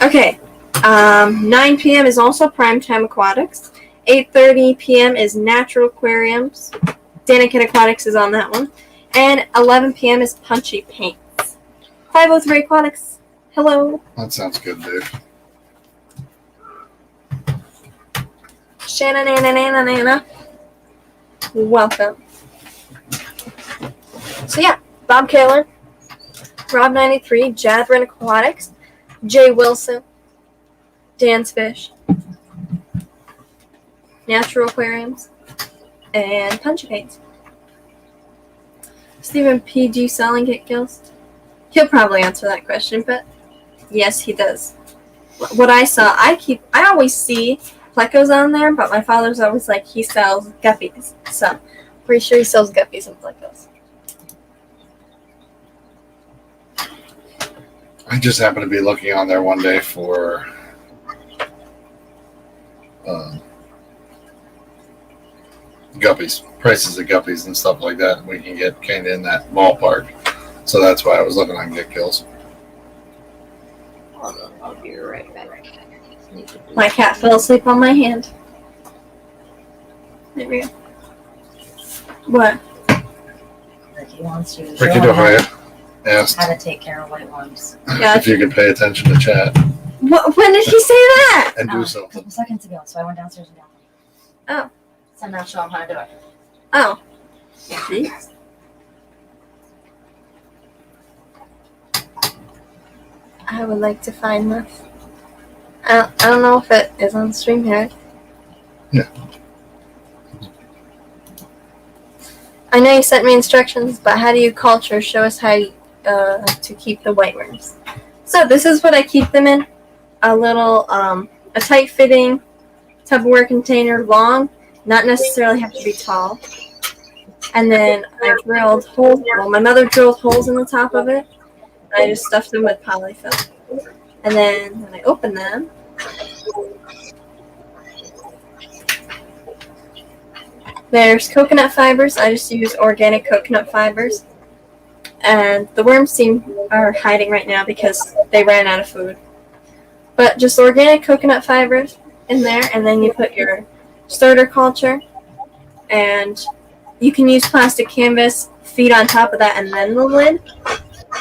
Okay. 9 p.m. is also Primetime Aquatics. 8:30 p.m. is Natural Aquariums. Danica Aquatics is on that one. And 11 p.m. is Punchy Paints. 503 Aquatics. Hello. That sounds good, Dave. Shanna. Welcome. So yeah, Bob Kaler, Rob93, Jadwin Aquatics, Jay Wilson, Dan's Fish, Natural Aquariums, and Punchy Paints. Stephen P. Do you sell and get gills? He'll probably answer that question, but yes, he does. What I saw, I always see plecos on there, but my father's always like, he sells guppies. So, pretty sure he sells guppies and plecos. I just happened to be looking on there one day for guppies, prices of guppies and stuff like that. We can get kind of in that ballpark. So that's why I was looking on Get Kills. I'll be right back. My cat fell asleep on my hand. There we go. What? Ricky wants you to Ricky show him DeHoya asked how to take care of white worms. if you could pay attention to chat When did he say that? and do A something. couple seconds ago, so I went downstairs and down. Oh. So now show him how to do it. Oh. Jeez. I would like to find this. I don't know if it is on stream here. Yeah. I know you sent me instructions, but how do you culture? Show us how to keep the white worms. So this is what I keep them in. A little, a tight-fitting Tupperware container, long, not necessarily have to be tall. And then I drilled holes. Well, my mother drilled holes in the top of it. I just stuffed them with polyfill. And then when I open them, there's coconut fibers. I just use organic coconut fibers. And the worms are hiding right now because they ran out of food. But just organic coconut fibers in there, and then you put your starter culture, and you can use plastic canvas, feed on top of that, and then the lid.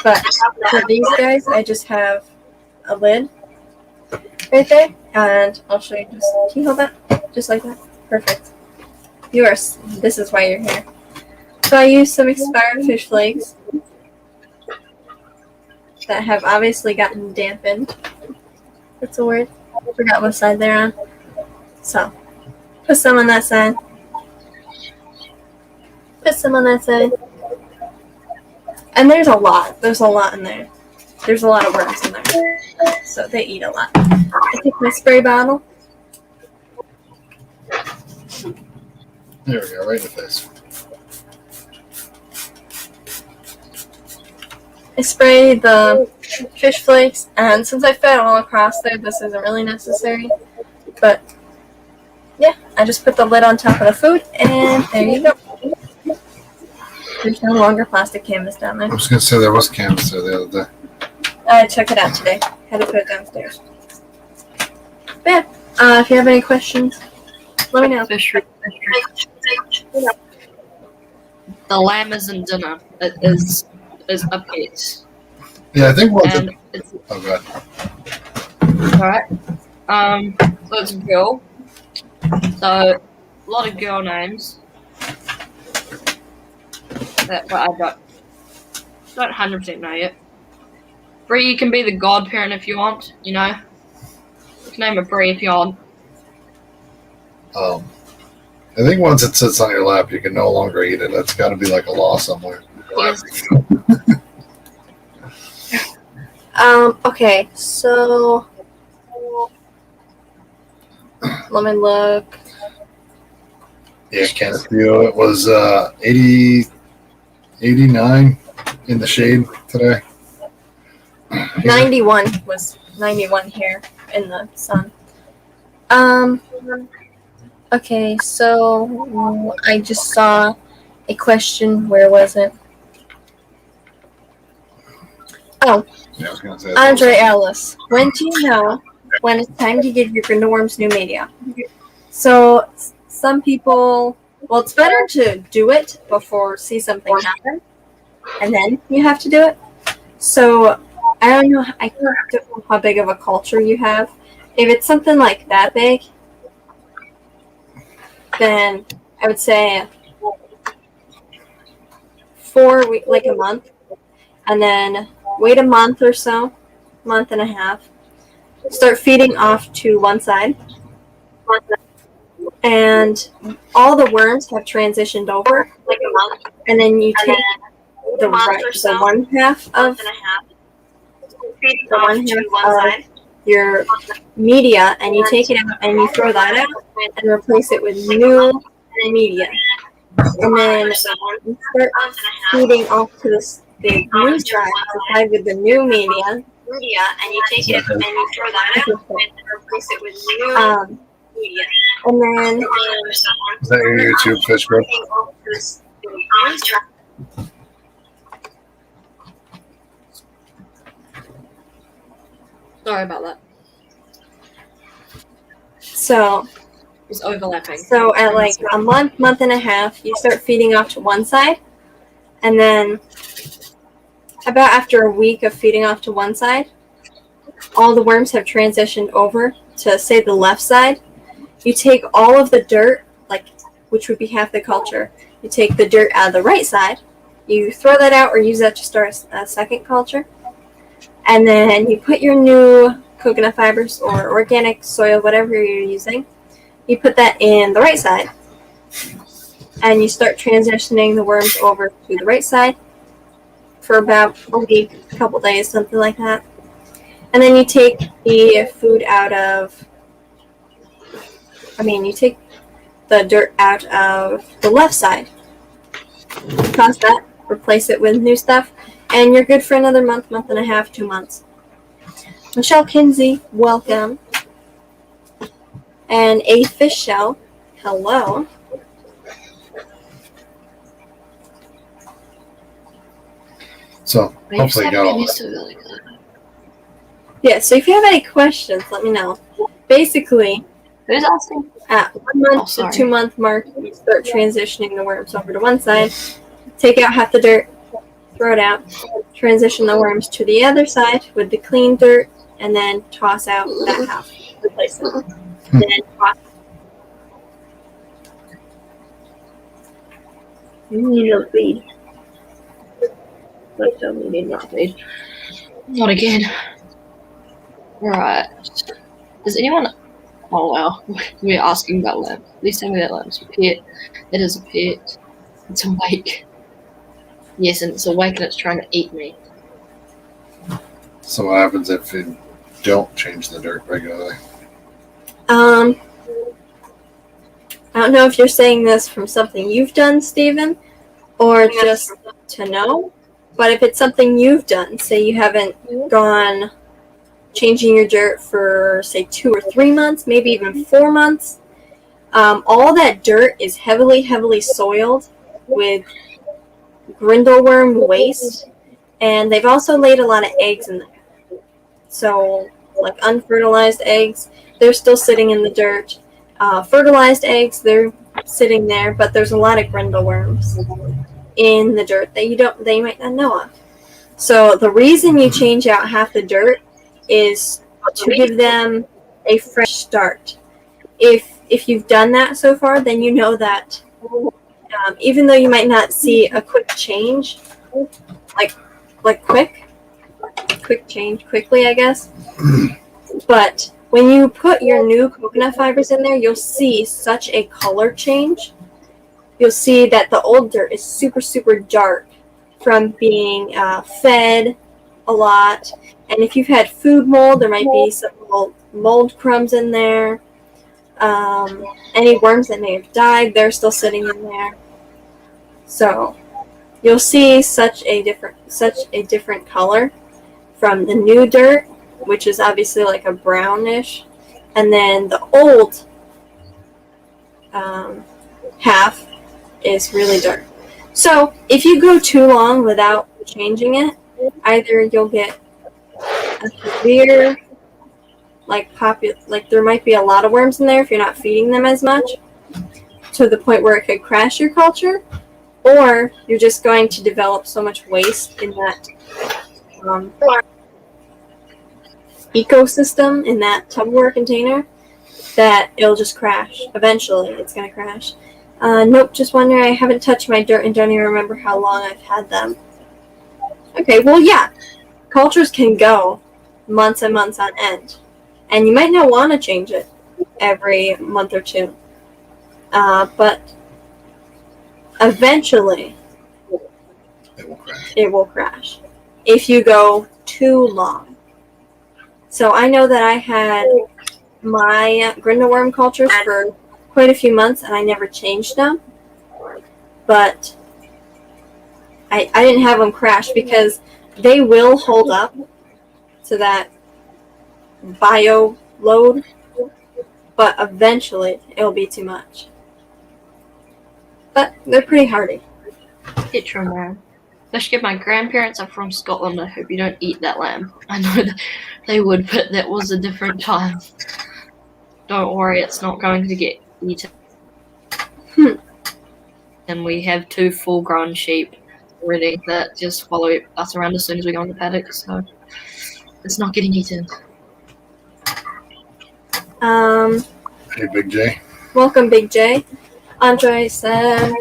But for these guys, I just have a lid right there, and I'll show you. Can you hold that? Just like that. Perfect. This is why you're here. So I use some expired fish flakes that have obviously gotten dampened. That's a word. I forgot what side they're on. So, put some on that side. Put some on that side. And there's a lot. There's a lot in there. There's a lot of worms in there. So they eat a lot. I take my spray bottle. There we go, right in the face. I spray the fish flakes, and since I fed all across there, this isn't really necessary. But yeah, I just put the lid on top of the food, and there you go. There's no longer plastic canvas down there. I was going to say there was canvas there the other day. I took it out today. Had to put it downstairs. But yeah, if you have any questions, let me know. The lamb is in dinner. It is a pet. Yeah, I think once And it's oh, God. alright. So it's a girl. So a lot of girl names. But I don't 100% know yet. Bree, you can be the godparent if you want, you know. You can name it Bree if you want. I think once it sits on your lap, you can no longer eat it. That's got to be like a law somewhere. Yes. Okay, so let me look. Yeah, Kenneth View. It was 89 in the shade today. 91 was 91 here in the sun. Okay, so I just saw a question. Where was it? Oh, Yeah, I was gonna say Andre Ellis. When do you know when it's time to give your Grinderworms new media? So some people, well, it's better to do it before see something happen, and then you have to do it. So I don't know. I don't know how big of a culture you have. If it's something like that big, then I would say 4 weeks, like a month, and then wait a month or so, month and a half. Start feeding off to one side, and all the worms have transitioned over, like a month, and then you take the one half of your media, and you take it out and you throw that out and replace it with new media, and then you start feeding off to the new side with the new media, and you take it and you throw that out and replace it with new media, and then Is that your YouTube fish grip? Sorry about that. so It's overlapping. So at like a month and a half, you start feeding off to one side, and then about after a week of feeding off to one side, all the worms have transitioned over to, say, the left side. You take all of the dirt, like, which would be half the culture. You take the dirt out of the right side, you throw that out or use that to start a second culture, And then you put your new coconut fibers or organic soil, whatever you're using, you put that in the right side. And you start transitioning the worms over to the right side for about a week, a couple days, something like that. And then you take the food out of, you take the dirt out of the left side. Toss that, replace it with new stuff, and you're good for another month, month and a half, 2 months. Michelle Kinsey, welcome. And a fish shell, hello. So hopefully got all used that. to it. Yeah, so if you have any questions, let me know. Basically, Who's asking? at 1 month to 2 month mark, you start transitioning the worms over to one side, take out half the dirt, throw it out, transition the worms to the other side with the clean dirt, and then toss out that half, replace it. Then toss. You need no feed. Don't tell me you need not feed. Not again. Right. Does anyone... Oh wow. We're asking about lamb. Please tell me that lamb's a pet. It is a pet. It's awake. Yes, and it's awake and it's trying to eat me. So what happens if you don't change the dirt regularly? I don't know if you're saying this from something you've done, Stephen, or just to know. But if it's something you've done, say you haven't gone changing your dirt for, say, 2 or 3 months, maybe even 4 months, all that dirt is heavily, heavily soiled with Grinderworm waste, and they've also laid a lot of eggs in there. So, like unfertilized eggs, they're still sitting in the dirt. Fertilized eggs, they're sitting there, but there's a lot of Grinderworms in the dirt that you might not know of. So the reason you change out half the dirt is to give them a fresh start. If you've done that so far, then you know that even though you might not see a quick change, like quick change quickly, I guess, but when you put your new coconut fibers in there, you'll see such a color change. You'll see that the old dirt is super, super dark from being fed a lot. And if you've had food mold, there might be some mold crumbs in there. Any worms that may have died, they're still sitting in there. So you'll see such a different color from the new dirt, which is obviously like a brownish, and then the old half is really dark. So if you go too long without changing it, either you'll get a severe, like there might be a lot of worms in there if you're not feeding them as much, to the point where it could crash your culture, or you're just going to develop so much waste in that ecosystem, in that Tupperware container, that it'll just crash. Eventually, it's going to crash. Nope, just wondering. I haven't touched my dirt and don't even remember how long I've had them. Okay, well, yeah. Cultures can go months and months on end. And you might not want to change it every month or two. But eventually, it will crash if you go too long. So I know that I had my Grinderworm cultures for quite a few months, and I never changed them. But I didn't have them crash because they will hold up to that bio load, but eventually it'll be too much. But they're pretty hardy. Picture lamb. Especially if my grandparents are from Scotland, I hope you don't eat that lamb. I know that they would, but that was a different time. Don't worry, it's not going to get eaten. And we have 2 full-grown sheep already that just follow us around as soon as we go on the paddock, so it's not getting eaten. Hey, Big J. Welcome, Big J. Andre said,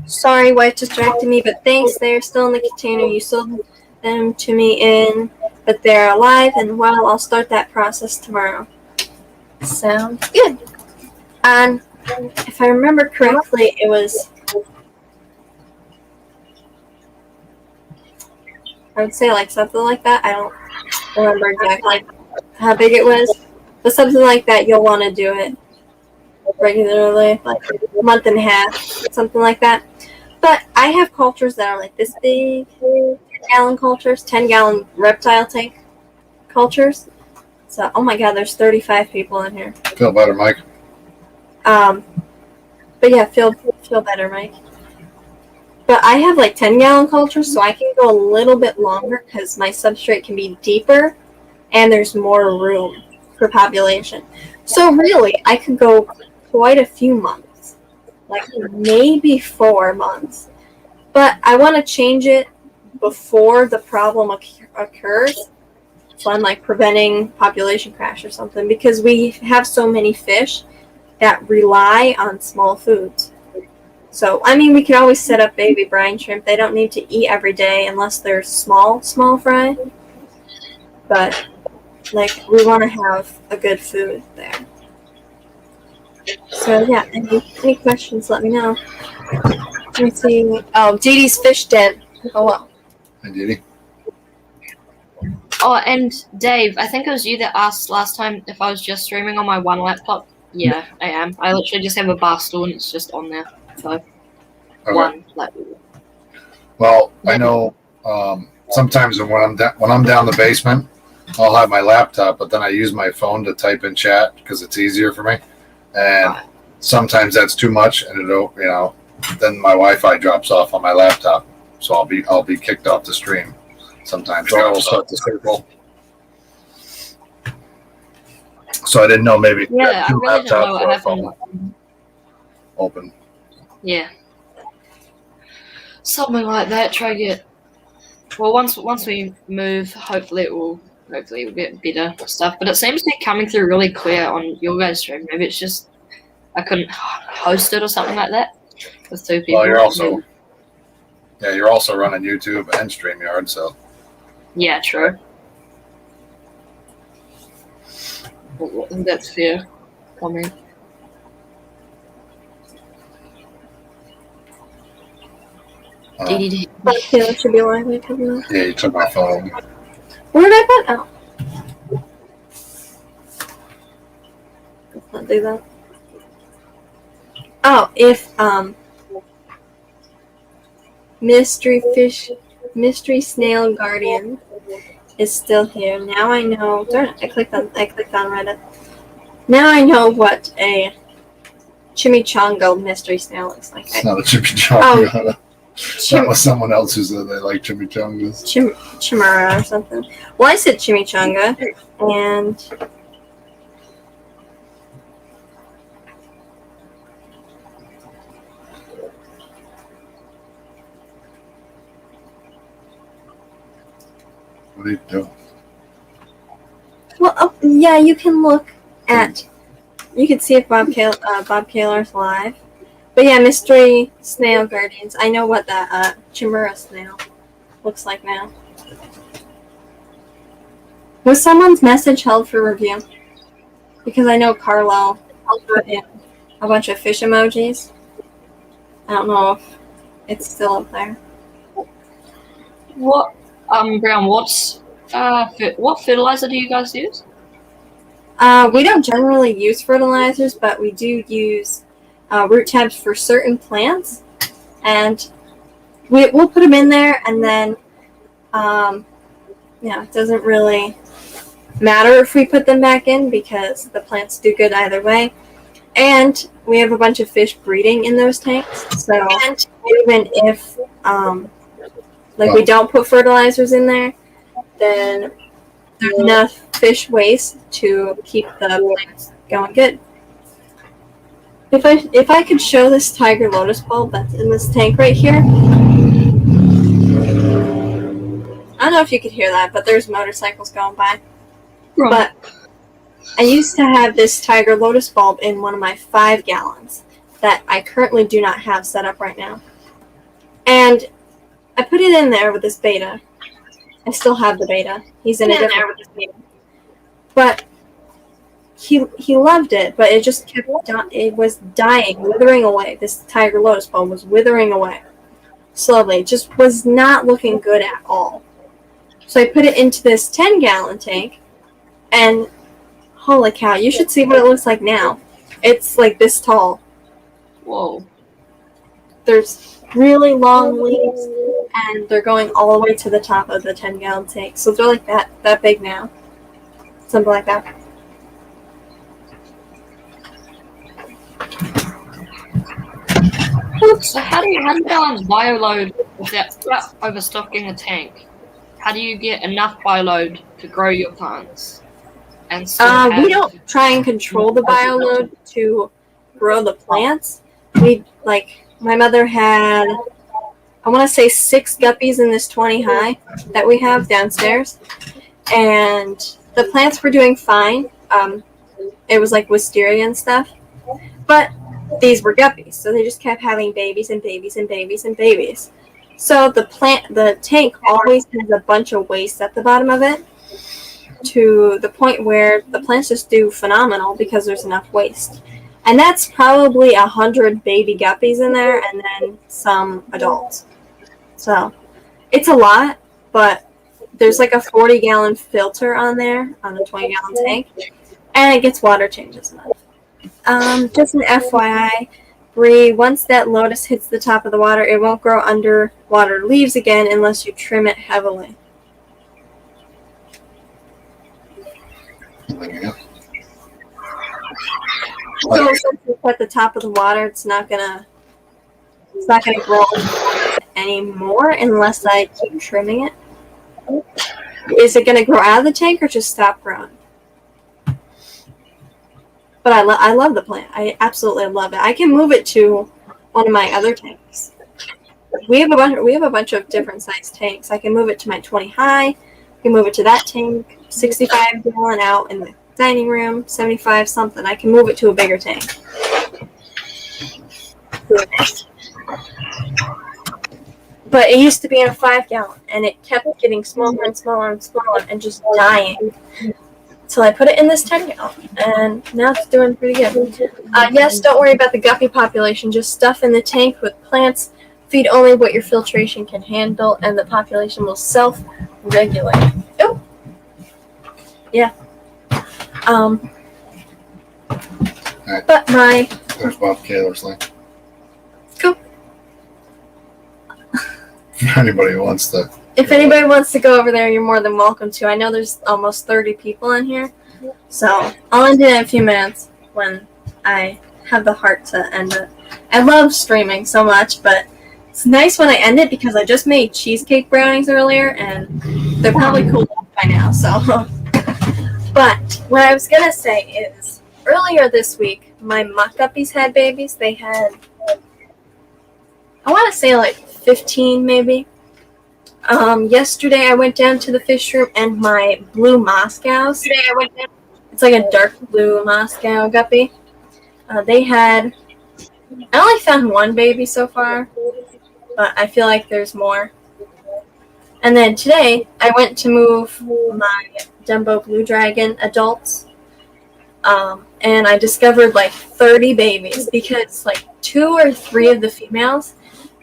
sorry, wife distracted me, but thanks, they're still in the container. You sold them them to me in, but they're alive and well. I'll start that process tomorrow. Sounds good. And if I remember correctly, it was, I would say like something like that. I don't remember exactly how big it was, but something like that. You'll want to do it regularly, like a month and a half, something like that. But I have cultures that are like this big, 10-gallon cultures, 10-gallon reptile tank cultures. So, oh my God, there's 35 people in here. Feel better, Mike? But yeah, feel better, Mike. But I have like 10-gallon cultures, so I can go a little bit longer because my substrate can be deeper and there's more room for population. So really, I could go quite a few months, like maybe 4 months. But I want to change it before the problem occurs. So I'm like preventing population crash or something because we have so many fish that rely on small foods. So, I mean, we can always set up baby brine shrimp. They don't need to eat every day unless they're small fry. But, like, we want to have a good food there. So, yeah, any questions, let me know. Let me see. Oh, Dee Dee's fish den. Oh, well. Hi, Didi. Oh, and Dave, I think it was you that asked last time if I was just streaming on my one laptop. Yeah, I am. I literally just have a bar stool and it's just on there. So, Okay. one laptop. Well, I know sometimes when I'm down the basement, I'll have my laptop, but then I use my phone to type in chat because it's easier for me. And sometimes that's too much, and then my Wi-Fi drops off on my laptop, so I'll be kicked off the stream sometimes. So I will start the circle. So I didn't know maybe Yeah, I two really don't know laptops what or a happened. phone open. Yeah. Something like that. Try to get. Well, once we move, hopefully we'll get better stuff. But it seems to be coming through really clear on your guys' stream. Maybe it's just I couldn't host it or something like that with two people. Well, you're also running YouTube and StreamYard, so Yeah, true. I think that's fair comment. DDD. Taylor should be live. yeah, you took my phone. Where did I put? Oh. Let's not do that. Oh, if Mystery Snail Guardian is still here. Now I know. Darn it! I clicked on Reddit. Now I know what a chimichanga mystery snail looks like. It's not a chimichanga. That was someone else who said they like chimichangas. Chimera or something. Well, I said chimichanga, and What are you doing? well, yeah, you can look at. You can see if Bob Kaler's live. But yeah, Mystery Snail Guardians. I know what that Chimera snail looks like now. Was someone's message held for review? Because I know Carlo put in a bunch of fish emojis. I don't know if it's still up there. What Brown? What fertilizer do you guys use? We don't generally use fertilizers, but we do use root tabs for certain plants, and we'll put them in there, and then it doesn't really matter if we put them back in because the plants do good either way. And we have a bunch of fish breeding in those tanks, so even if we don't put fertilizers in there, then there's enough fish waste to keep the plants going good. If I could show this tiger lotus bulb that's in this tank right here. I don't know if you could hear that, but there's motorcycles going by. Right. But I used to have this tiger lotus bulb in one of my 5 gallons that I currently do not have set up right now. And I put it in there with this beta. I still have the beta. He's in a different beta. But he loved it, but it just kept it was dying, withering away. This tiger lotus bone was withering away slowly. It just was not looking good at all. So I put it into this 10-gallon tank, and holy cow, you should see what it looks like now. It's like this tall. Whoa. There's really long leaves, and they're going all the way to the top of the 10-gallon tank. So they're like that big now. Something like that. So how do you balance bioload without overstocking a tank? How do you get enough bioload to grow your plants? And still We don't try and control the bioload to grow the plants. My mother had, I want to say 6 guppies in this 20 high that we have downstairs, and the plants were doing fine. It was like wisteria and stuff, but these were guppies, so they just kept having babies and babies and babies and babies. So the tank always has a bunch of waste at the bottom of it, to the point where the plants just do phenomenal because there's enough waste. And that's probably 100 baby guppies in there, and then some adults. So it's a lot, but there's like a 40-gallon filter on there on a 20-gallon tank, and it gets water changes enough. Just an FYI, Bree, once that lotus hits the top of the water, it won't grow underwater leaves again unless you trim it heavily. So since it's at the top of the water, it's not gonna grow anymore unless I keep trimming it. Is it gonna grow out of the tank or just stop growing? But I love the plant. I absolutely love it. I can move it to one of my other tanks. We have a bunch of different sized tanks. I can move it to my 20 high. I can move it to that tank, 65 gallon out in the dining room, 75 something. I can move it to a bigger tank. But it used to be in a 5 gallon, and it kept getting smaller and smaller and smaller and just dying. So I put it in this 10 gallon, and now it's doing pretty good. Yes, don't worry about the guppy population. Just stuff in the tank with plants. Feed only what your filtration can handle, and the population will self-regulate. Oh, yeah. Right. But There's Bob Kaler's link. Cool. For anybody who wants to. If anybody wants to go over there, you're more than welcome to. I know there's almost 30 people in here, so I'll end it in a few minutes when I have the heart to end it. I love streaming so much, but it's nice when I end it because I just made cheesecake brownies earlier, and they're probably cooled off by now, so. But what I was going to say is, earlier this week, my muck guppies had babies. They had, I want to say like 15 maybe. Yesterday I went down to the fish room, and my blue Moscows, it's like a dark blue Moscow guppy. I only found one baby so far, but I feel like there's more. And then today I went to move my Dumbo Blue Dragon adults, and I discovered like 30 babies because like 2 or 3 of the females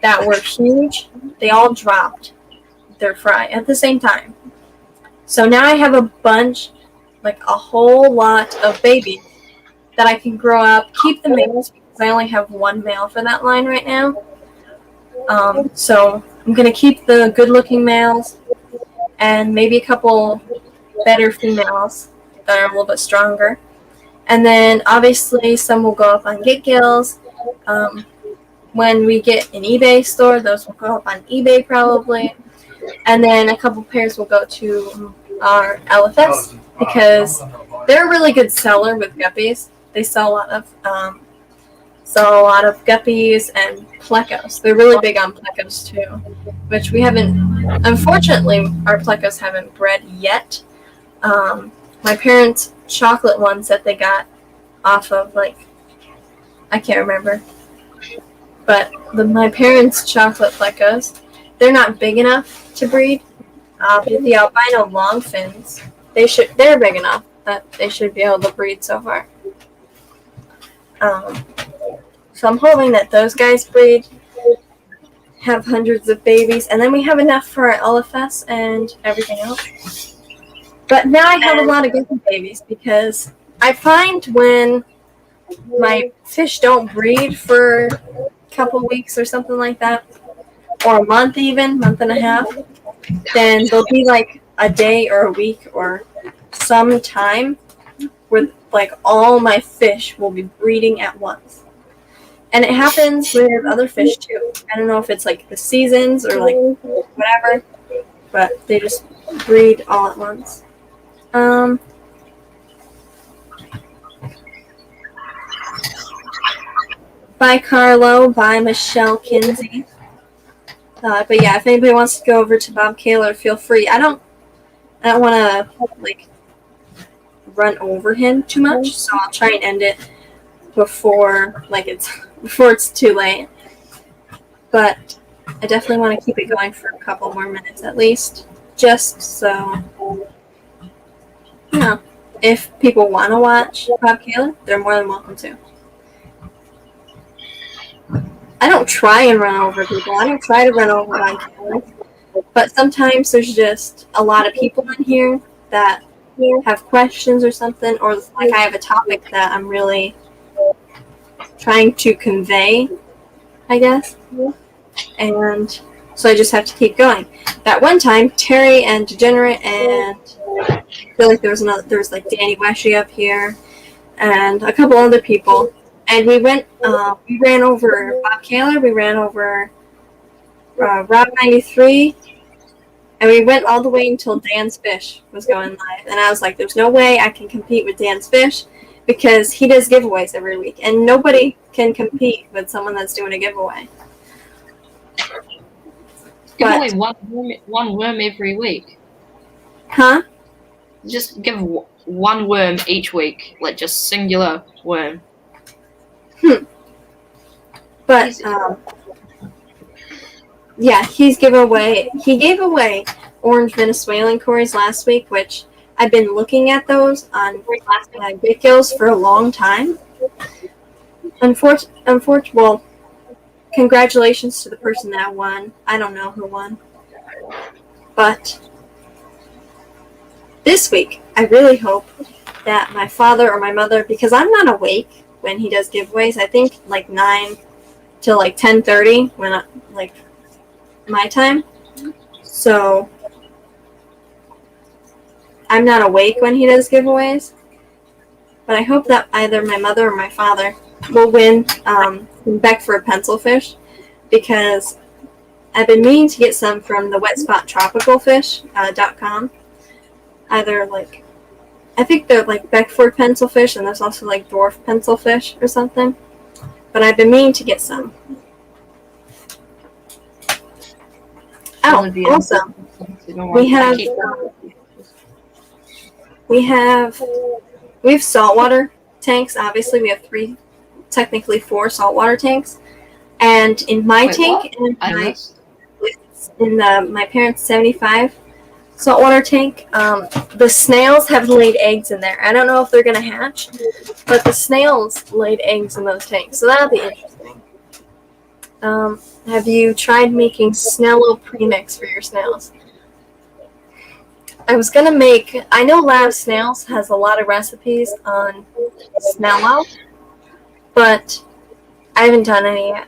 that were huge, they all dropped their fry at the same time. So now I have a bunch, like a whole lot of babies that I can grow up, keep the males because I only have 1 male for that line right now. So I'm going to keep the good-looking males and maybe a couple better females that are a little bit stronger. And then obviously some will go up on Get Gills. When we get an eBay store, those will go up on eBay probably. And then a couple pairs will go to our LFS because they're a really good seller with guppies. They sell a lot of guppies and plecos. They're really big on plecos too, which we haven't. Unfortunately, our plecos haven't bred yet. My parents' chocolate ones that they got off of I can't remember, but my parents' chocolate plecos, they're not big enough to breed. The albino longfins. They're big enough that they should be able to breed so far. So I'm hoping that those guys breed, have hundreds of babies, and then we have enough for our LFS and everything else. But now I have a lot of gecko babies because I find when my fish don't breed for a couple weeks or something like that, or a month even, month and a half, then there'll be like a day or a week or some time where like all my fish will be breeding at once. And it happens with other fish too. I don't know if it's like the seasons or like whatever, but they just breed all at once. By Carlo, by Michelle Kinsey. But yeah, if anybody wants to go over to Bob Kaler, feel free. I don't want to like run over him too much, so I'll try and end it before it's too late. But I definitely want to keep it going for a couple more minutes at least, just so if people want to watch Bob Kaler, they're more than welcome to. I don't try and run over people. I don't try to run over Bob Kaler, but sometimes there's just a lot of people in here that have questions or something, or like I have a topic that I'm really trying to convey, I guess. And so I just have to keep going. That one time, Terry and Degenerate and I feel like there was like Danny Weshy up here and a couple other people. And we ran over Bob Kaler, we ran over Rob 93, and we went all the way until Dan's Fish was going live. And I was like, there's no way I can compete with Dan's Fish because he does giveaways every week. And nobody can compete with someone that's doing a giveaway. Give away one worm every week. Huh? Just give one worm each week, like just singular worm. But yeah, he gave away orange Venezuelan cories last week, which I've been looking at those on Gitgills for a long time. Well, congratulations to the person that won. I don't know who won. But this week, I really hope that my father or my mother, because I'm not awake when he does giveaways, I think like 9 till like 10:30 when like my time. So I'm not awake when he does giveaways. But I hope that either my mother or my father will win Beckford pencilfish, because I've been meaning to get some from the wetspot.tropicalfish.com. Either like, I think they're like Beckford pencilfish, and there's also like dwarf pencilfish or something. But I've been meaning to get some. Oh, also, we have saltwater tanks. Obviously, we have 4 saltwater tanks, and in my tank and my parents' 75 saltwater tank, the snails have laid eggs in there. I don't know if they're gonna hatch, but the snails laid eggs in those tanks, so that'll be interesting. Have you tried making Snello premix for your snails? I was gonna make. I know Lab Snails has a lot of recipes on Snello, but I haven't done any yet.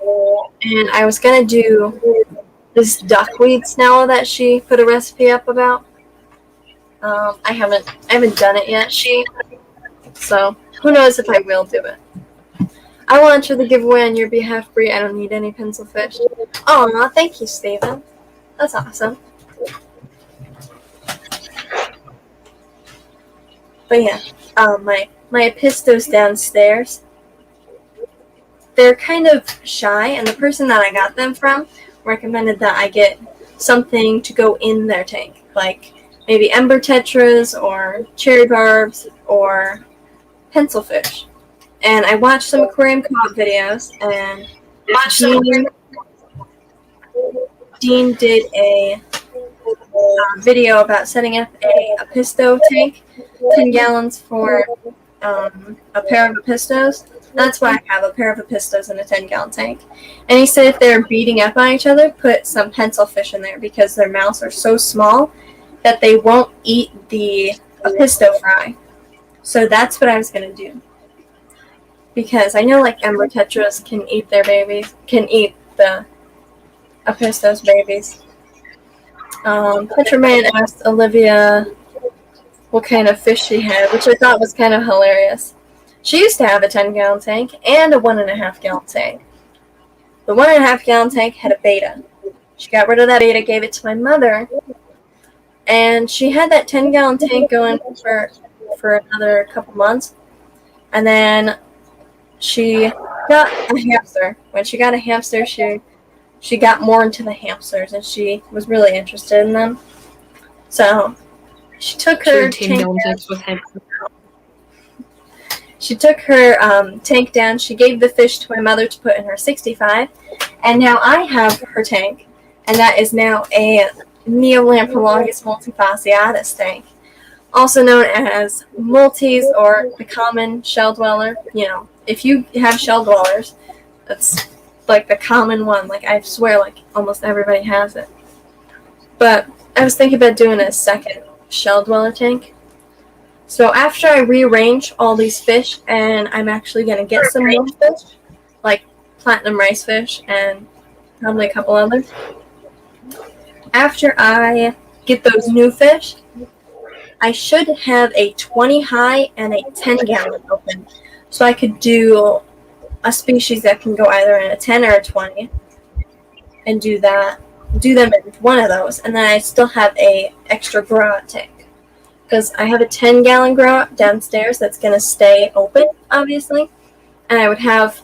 And I was gonna do this duckweed Snello that she put a recipe up about. I haven't done it yet. So who knows if I will do it. I will enter the giveaway on your behalf, Bree. I don't need any pencil fish. Oh, thank you, Steven. That's awesome. But yeah, my Epistos downstairs, they're kind of shy, and the person that I got them from recommended that I get something to go in their tank, like maybe ember tetras or cherry barbs or pencil fish. And I watched some aquarium co-op videos, and Dean did a video about setting up a pisto tank, 10 gallons for a pair of pistos. That's why I have a pair of pistos in a 10-gallon tank. And he said if they're beating up on each other, put some pencil fish in there because their mouths are so small that they won't eat the pisto fry. So that's what I was going to do. Because I know like ember tetras can eat their babies, can eat the pistos babies. Petraman asked Olivia what kind of fish she had, which I thought was kind of hilarious. She used to have a 10-gallon tank and a 1.5-gallon tank. The 1.5-gallon tank had a beta. She got rid of that beta, gave it to my mother, and she had that 10-gallon tank going for another couple months. And then she got a hamster. When she got a hamster, she got more into the hamsters, and she was really interested in them. So she took her tank down. She took her tank down. She gave the fish to my mother to put in her 65, and now I have her tank, and that is now a Neolamprologus multifasciatus tank, also known as multis or the common shell dweller. You know, if you have shell dwellers, that's like the common one. Like I swear, like almost everybody has it. But I was thinking about doing a second shell dweller tank. So after I rearrange all these fish, and I'm actually going to get some more fish, like platinum rice fish and probably a couple others. After I get those new fish, I should have a 20 high and a 10-gallon open. So I could do a species that can go either in a 10 or a 20 and do them in one of those. And then I still have a extra grout tank. Because I have a 10-gallon grout downstairs that's going to stay open, obviously. And I would have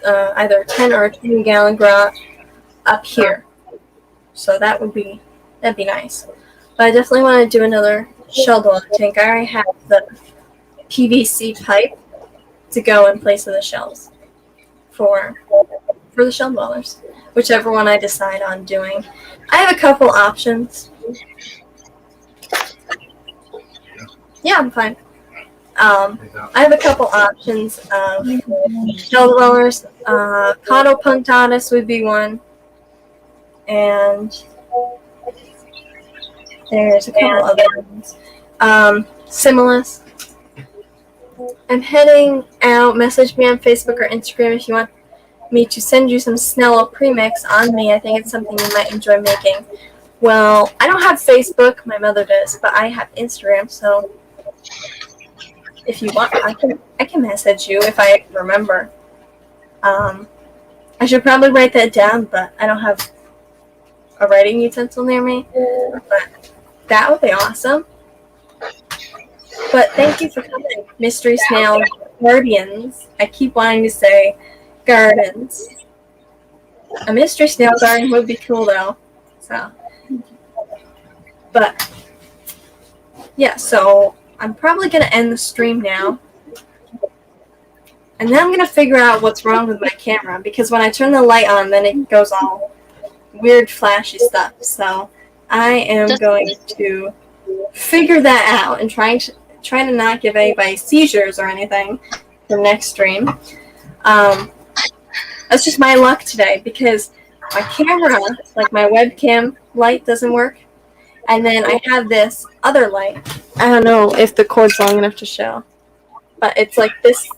either a 10 or a 20-gallon grout up here. So that'd be nice. But I definitely want to do another shell dweller tank. I already have the PVC pipe to go in place of the shells for the shell dwellers. Whichever one I decide on doing. I have a couple options. Yeah, I'm fine. I have a couple options of shell dwellers. Cotopunctatus would be one. And there's a couple other ones. Similis. I'm heading out. Message me on Facebook or Instagram if you want me to send you some Snello premix on me. I think it's something you might enjoy making. Well, I don't have Facebook. My mother does, but I have Instagram, so if you want, I can message you if I remember. I should probably write that down, but I don't have a writing utensil near me. But that would be awesome. But thank you for coming, Mystery Snail Guardians. I keep wanting to say gardens. A Mystery Snail garden would be cool, though. So, but yeah, so I'm probably going to end the stream now. And then I'm going to figure out what's wrong with my camera. Because when I turn the light on, then it goes all weird flashy stuff. So I am going to figure that out and try to not give anybody seizures or anything for next stream. That's just my luck today. Because my camera, like my webcam light doesn't work. And then I have this other light. I don't know if the cord's long enough to show. But it's like this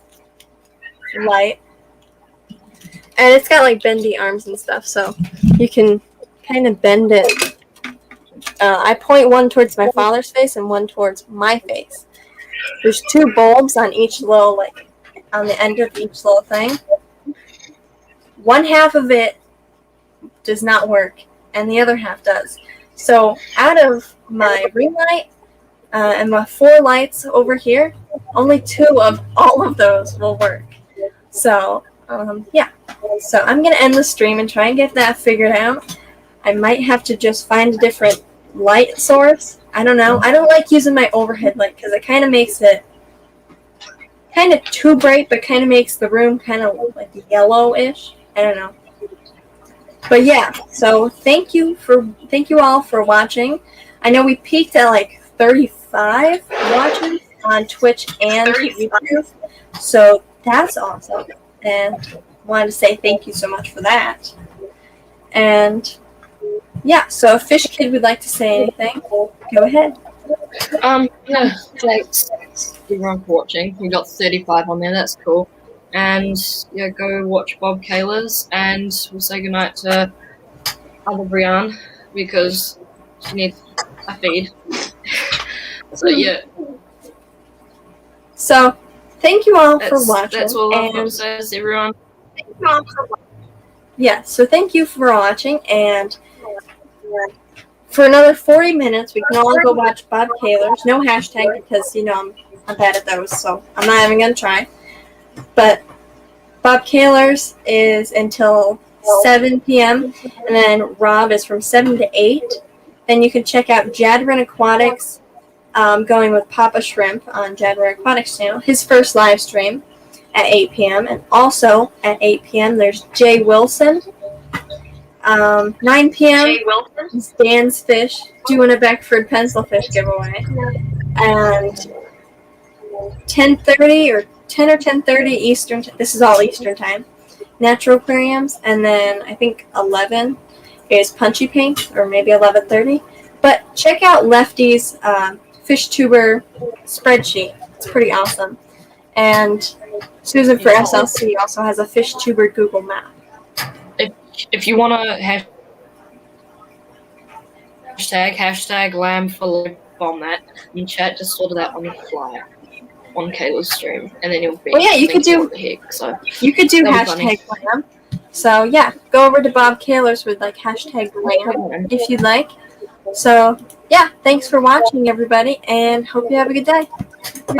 light. And it's got like bendy arms and stuff. So you can kind of bend it. I point one towards my father's face and one towards my face. There's two bulbs on each little, like, on the end of each little thing. One half of it does not work. And the other half does. So out of my ring light and my 4 lights over here, only 2 of all of those will work. So, yeah. So I'm going to end the stream and try and get that figured out. I might have to just find a different light source. I don't know. I don't like using my overhead light because it kind of makes it kind of too bright, but kind of makes the room kind of like yellowish. I don't know. But yeah, so thank you all for watching. I know we peaked at like 35 watching on Twitch and YouTube, so that's awesome. And wanted to say thank you so much for that. And yeah, so if Fish Kid would like to say anything, go ahead. Yeah, thanks everyone for watching. We got 35 on there, that's cool. And yeah, go watch Bob Kaler's, and we'll say goodnight to other Brianne because she needs a feed. So yeah. So thank you all for watching. That's all I've got to say, everyone. Yeah, so thank you for watching, and for another 40 minutes, we can all go watch Bob Kaler's. No hashtag because, I'm bad at those, so I'm not even going to try. But Bob Kaler's is until 7 p.m., and then Rob is from 7 to 8. Then you can check out Jadrin Aquatics, going with Papa Shrimp on Jadrin Aquatics channel, his first live stream at 8 p.m. And also at 8 p.m. there's Jay Wilson. 9 p.m. is Dan's Fish doing a Beckford pencil fish giveaway. And 10:30 or 10 or 10:30 Eastern. This is all Eastern time. Natural Aquariums, and then I think 11 is Punchy Pink, or maybe 11:30. But check out Lefty's fish tuber spreadsheet. It's pretty awesome. And Susan for SLC also has a fish tuber Google map. If you want to hashtag lamb for life on that in chat, just order that on the fly on Kayla's stream, and then you'll be. Well, yeah, you could do hashtag lamb. So yeah, go over to Bob Kaler's with like hashtag lamb if you'd like. So yeah, thanks for watching, everybody, and hope you have a good day. Bye.